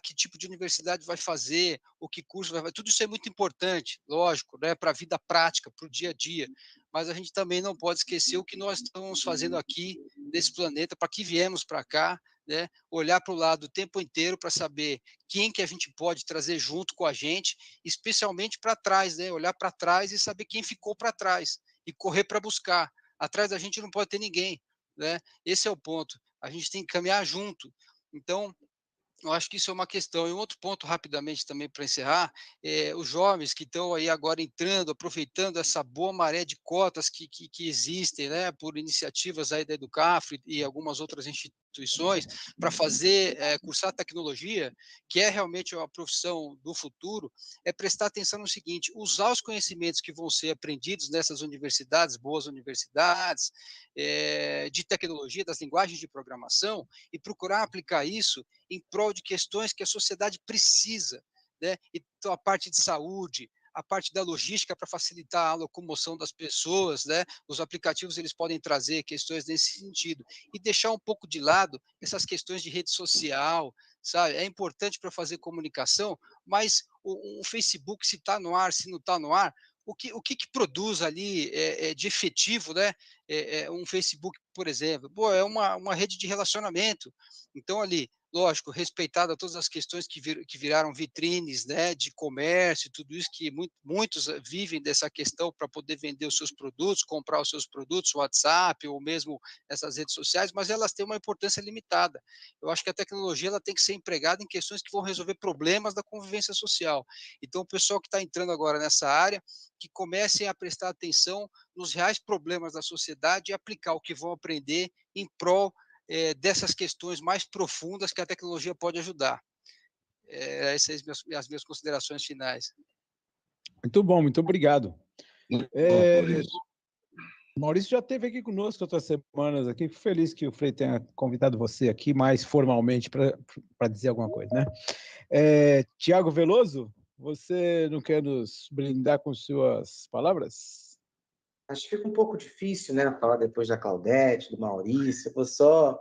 que tipo de universidade vai fazer, o que curso vai fazer, tudo isso é muito importante, lógico, né, para a vida prática, para o dia a dia, mas a gente também não pode esquecer o que nós estamos fazendo aqui nesse planeta, para que viemos para cá, né, olhar para o lado o tempo inteiro para saber quem que a gente pode trazer junto com a gente, especialmente para trás, né, olhar para trás e saber quem ficou para trás e correr para buscar. Atrás da gente não pode ter ninguém, né? Esse é o ponto. A gente tem que caminhar junto. Então, eu acho que isso é uma questão. E um outro ponto, rapidamente também para encerrar, os jovens que estão aí agora entrando, aproveitando essa boa maré de cotas que existem, né, por iniciativas aí da Educafro e algumas outras instituições, para fazer, cursar tecnologia, que é realmente uma profissão do futuro, é prestar atenção no seguinte: usar os conhecimentos que vão ser aprendidos nessas universidades, boas universidades, de tecnologia, das linguagens de programação, e procurar aplicar isso em prol de questões que a sociedade precisa, né? Então, a parte de saúde, a parte da logística para facilitar a locomoção das pessoas, né? Os aplicativos eles podem trazer questões nesse sentido e deixar um pouco de lado essas questões de rede social, sabe? É importante para fazer comunicação, mas o Facebook, se está no ar, se não está no ar, o que produz ali de efetivo, né? Um Facebook, por exemplo, é uma rede de relacionamento. Então, ali, lógico, respeitada todas as questões que viraram vitrines, né, de comércio, tudo isso que muitos vivem dessa questão para poder vender os seus produtos, comprar os seus produtos, WhatsApp ou mesmo essas redes sociais, mas elas têm uma importância limitada. Eu acho que a tecnologia ela tem que ser empregada em questões que vão resolver problemas da convivência social. Então, o pessoal que está entrando agora nessa área, que comecem a prestar atenção nos reais problemas da sociedade e aplicar o que vão aprender em prol dessas questões mais profundas que a tecnologia pode ajudar. Essas são as minhas considerações finais. Muito bom, muito obrigado. Maurício já esteve aqui conosco outras semanas aqui. Fico feliz que o Frei tenha convidado você aqui mais formalmente para dizer alguma coisa, né? Tiago Veloso, você não quer nos brindar com suas palavras? Acho que fica um pouco difícil, né, falar depois da Claudete, do Maurício. Eu vou só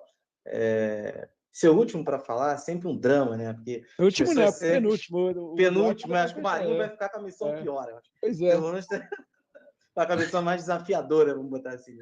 ser o último para falar, sempre um drama, né? Porque o último não, penúltimo. Penúltimo, acho que o Marinho vai ficar com a missão pior. Eu acho. Pois é. Pelo menos tá com a missão mais desafiadora, vamos botar assim.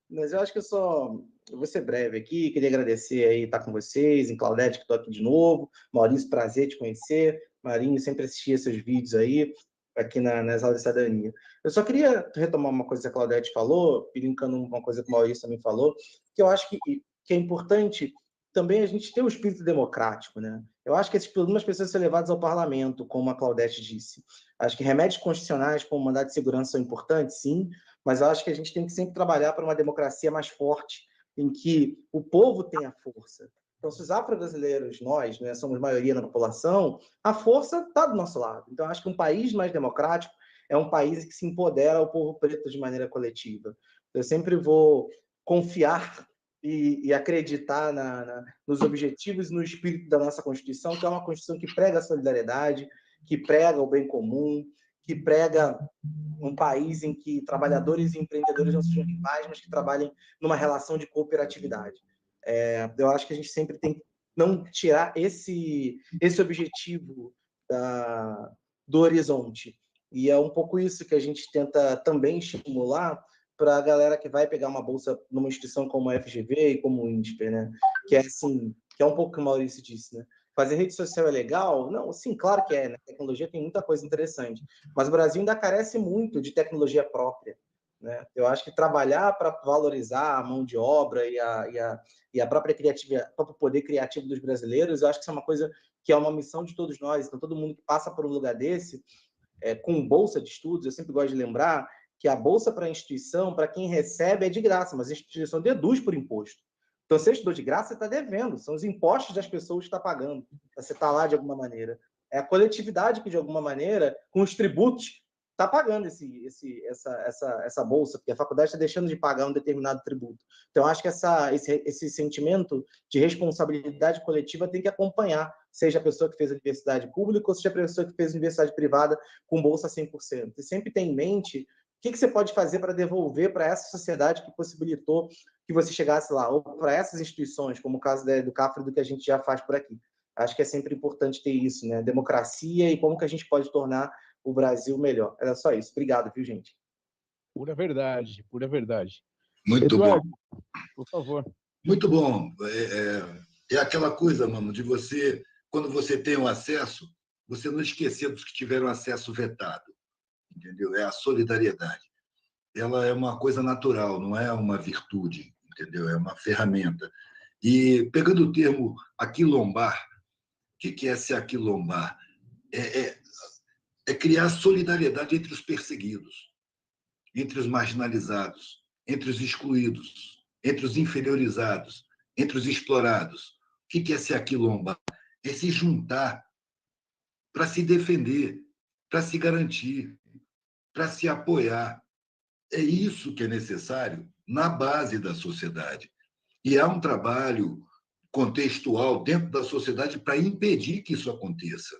Mas eu acho que eu vou ser breve aqui. Queria agradecer aí estar com vocês, em Claudete, que estou aqui de novo. Maurício, prazer te conhecer. Marinho, sempre assistia seus vídeos aí, aqui nas aulas de cidadania. Eu só queria retomar uma coisa que a Claudete falou, brincando uma coisa que o Maurício também falou, que eu acho que é importante também a gente ter o espírito democrático, né? Eu acho que esses problemas precisam ser levados ao parlamento, como a Claudete disse. Acho que remédios constitucionais, como o mandado de segurança, são importantes, sim, mas eu acho que a gente tem que sempre trabalhar para uma democracia mais forte, em que o povo tenha força. Então, se os afro-brasileiros, nós, né, somos maioria na população, a força está do nosso lado. Então, acho que um país mais democrático é um país que se empodera ao povo preto de maneira coletiva. Eu sempre vou confiar e acreditar nos objetivos e no espírito da nossa Constituição, que é uma Constituição que prega a solidariedade, que prega o bem comum, que prega um país em que trabalhadores e empreendedores não sejam rivais, mas que trabalhem numa relação de cooperatividade. Eu acho que a gente sempre tem que não tirar esse objetivo do horizonte. E é um pouco isso que a gente tenta também estimular para a galera que vai pegar uma bolsa numa instituição como a FGV e como o INSPER, né? Que é assim, que é um pouco o que o Maurício disse, né? Fazer rede social é legal? Não, sim, claro que é, né? Tecnologia tem muita coisa interessante, mas o Brasil ainda carece muito de tecnologia própria, né? Eu acho que trabalhar para valorizar a mão de obra e a própria criatividade, o próprio poder criativo dos brasileiros, eu acho que isso é uma coisa que é uma missão de todos nós. Então, todo mundo que passa por um lugar desse, com bolsa de estudos, eu sempre gosto de lembrar que a bolsa para a instituição, para quem recebe, é de graça, mas a instituição deduz por imposto. Então, se eu estudou de graça, você está devendo. São os impostos das pessoas que está pagando. Você está lá de alguma maneira. É a coletividade que, de alguma maneira, com os tributos, está pagando essa bolsa, porque a faculdade está deixando de pagar um determinado tributo. Então, acho que esse sentimento de responsabilidade coletiva tem que acompanhar, seja a pessoa que fez a universidade pública ou seja a pessoa que fez a universidade privada com bolsa 100%. E sempre tem em mente o que você pode fazer para devolver para essa sociedade que possibilitou que você chegasse lá, ou para essas instituições, como o caso da Educafro, do que a gente já faz por aqui. Acho que é sempre importante ter isso, né? Democracia e como que a gente pode tornar o Brasil melhor. Era só isso. Obrigado, viu, gente? Pura verdade, pura verdade. Muito Eduardo, bom. por favor. Muito bom. É aquela coisa, mano, de você, quando você tem o acesso, você não esquecer dos que tiveram acesso vetado. Entendeu? É a solidariedade. Ela é uma coisa natural, não é uma virtude, entendeu? É uma ferramenta. E pegando o termo aquilombar, o que é ser aquilombar? É criar solidariedade entre os perseguidos, entre os marginalizados, entre os excluídos, entre os inferiorizados, entre os explorados. O que é ser aquilombar? É se juntar para se defender, para se garantir, para se apoiar. É isso que é necessário na base da sociedade. E há um trabalho contextual dentro da sociedade para impedir que isso aconteça.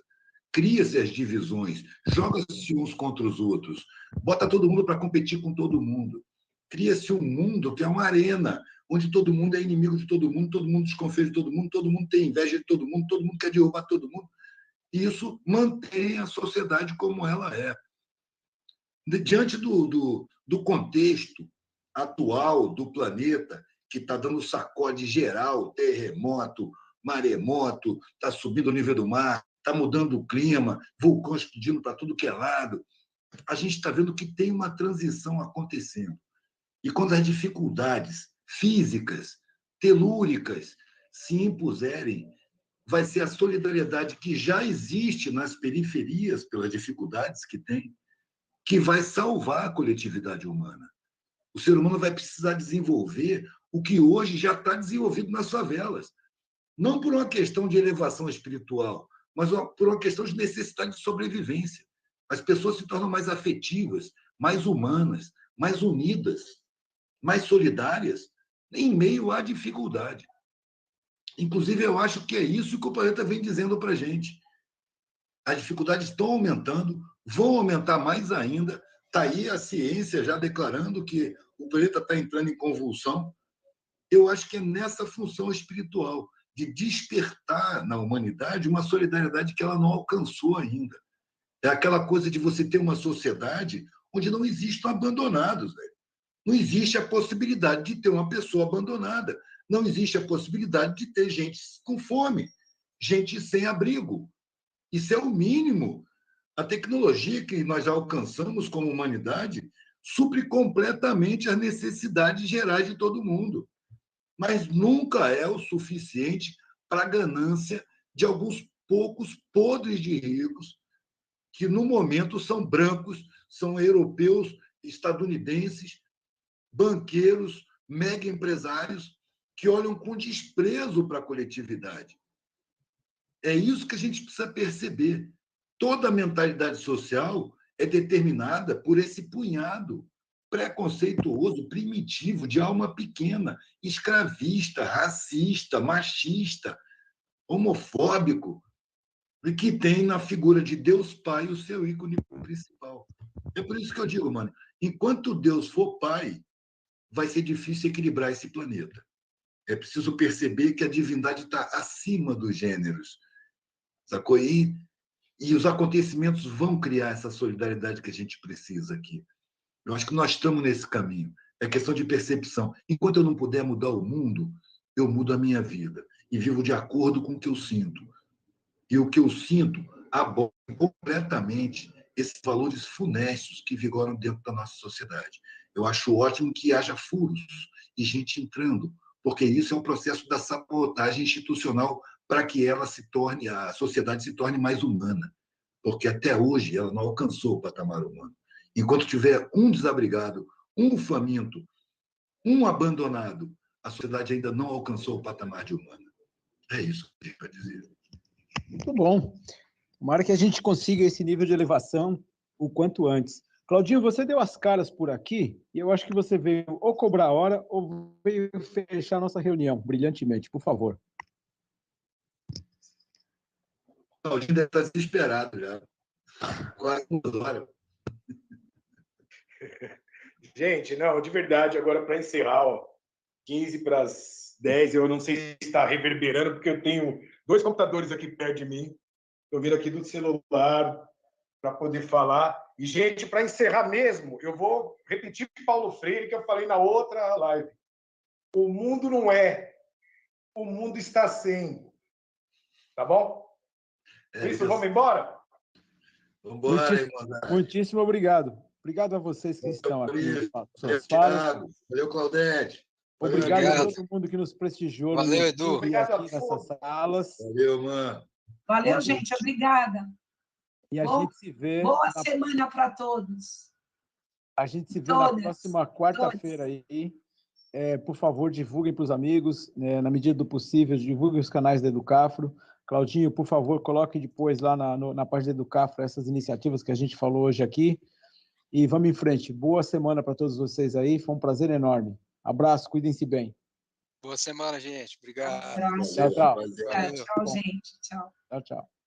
Cria-se as divisões, joga-se uns contra os outros, bota todo mundo para competir com todo mundo. Cria-se um mundo que é uma arena, onde todo mundo é inimigo de todo mundo desconfia de todo mundo tem inveja de todo mundo quer derrubar todo mundo. Isso mantém a sociedade como ela é. Diante do contexto atual do planeta, que está dando sacode geral, terremoto, maremoto, está subindo o nível do mar, está mudando o clima, vulcões explodindo para tudo que é lado, a gente está vendo que tem uma transição acontecendo. E quando as dificuldades físicas, telúricas, se impuserem, vai ser a solidariedade que já existe nas periferias, pelas dificuldades que tem, que vai salvar a coletividade humana. O ser humano vai precisar desenvolver o que hoje já está desenvolvido nas favelas. Não por uma questão de elevação espiritual, mas por uma questão de necessidade de sobrevivência. As pessoas se tornam mais afetivas, mais humanas, mais unidas, mais solidárias, em meio à dificuldade. Inclusive, eu acho que é isso que o planeta vem dizendo para a gente. As dificuldades estão aumentando, vão aumentar mais ainda. Está aí a ciência já declarando que o planeta está entrando em convulsão. Eu acho que é nessa função espiritual, de despertar na humanidade uma solidariedade que ela não alcançou ainda. É aquela coisa de você ter uma sociedade onde não existam abandonados. Velho. Não existe a possibilidade de ter uma pessoa abandonada. Não existe a possibilidade de ter gente com fome, gente sem abrigo. Isso é o mínimo. A tecnologia que nós alcançamos como humanidade supre completamente as necessidades gerais de todo mundo, mas nunca é o suficiente para a ganância de alguns poucos podres de ricos, que no momento são brancos, são europeus, estadunidenses, banqueiros, mega empresários, que olham com desprezo para a coletividade. É isso que a gente precisa perceber. Toda a mentalidade social é determinada por esse punhado preconceituoso, primitivo, de alma pequena, escravista, racista, machista, homofóbico, e que tem na figura de Deus Pai o seu ícone principal. É por isso que eu digo, mano, enquanto Deus for Pai, vai ser difícil equilibrar esse planeta. É preciso perceber que a divindade está acima dos gêneros, sacou? E os acontecimentos vão criar essa solidariedade que a gente precisa aqui. Eu acho que nós estamos nesse caminho. É questão de percepção. Enquanto eu não puder mudar o mundo, eu mudo a minha vida e vivo de acordo com o que eu sinto. E o que eu sinto aborda completamente esses valores funestos que vigoram dentro da nossa sociedade. Eu acho ótimo que haja furos e gente entrando, porque isso é um processo da sabotagem institucional para que ela se torne, a sociedade se torne mais humana, porque até hoje ela não alcançou o patamar humano. Enquanto tiver um desabrigado, um faminto, um abandonado, a sociedade ainda não alcançou o patamar de humana. É isso que eu tenho para dizer. Muito bom. Tomara que a gente consiga esse nível de elevação o quanto antes. Claudinho, você deu as caras por aqui e eu acho que você veio ou cobrar a hora ou veio fechar a nossa reunião brilhantemente. Por favor. Claudinho deve estar desesperado já. Quase hora. Gente, não, de verdade, agora para encerrar, ó, 15 para as 10, eu não sei se está reverberando, porque eu tenho 2 computadores aqui perto de mim. Estou vindo aqui do celular para poder falar. E, gente, para encerrar mesmo, eu vou repetir o Paulo Freire que eu falei na outra live. O mundo não é, o mundo está sem. Tá bom? Isso, vamos embora? Vamos embora, irmão. Muitíssimo obrigado. Obrigado a vocês que estão aqui. Valeu, Thiago. Valeu, Claudete. Obrigado a todo mundo que nos prestigiou. Valeu, Edu. Obrigado aqui nessas salas. Valeu, mano. Valeu, gente. Obrigada. E a gente se vê... Boa semana para todos. A gente se vê na próxima quarta-feira aí. Por favor, divulguem para os amigos, na medida do possível, divulguem os canais da Educafro. Claudinho, por favor, coloque depois lá na página da Educafro essas iniciativas que a gente falou hoje aqui. E vamos em frente. Boa semana para todos vocês aí. Foi um prazer enorme. Abraço, cuidem-se bem. Boa semana, gente. Obrigado. Tchau, tchau. Tchau, gente. Tchau. Tchau, tchau.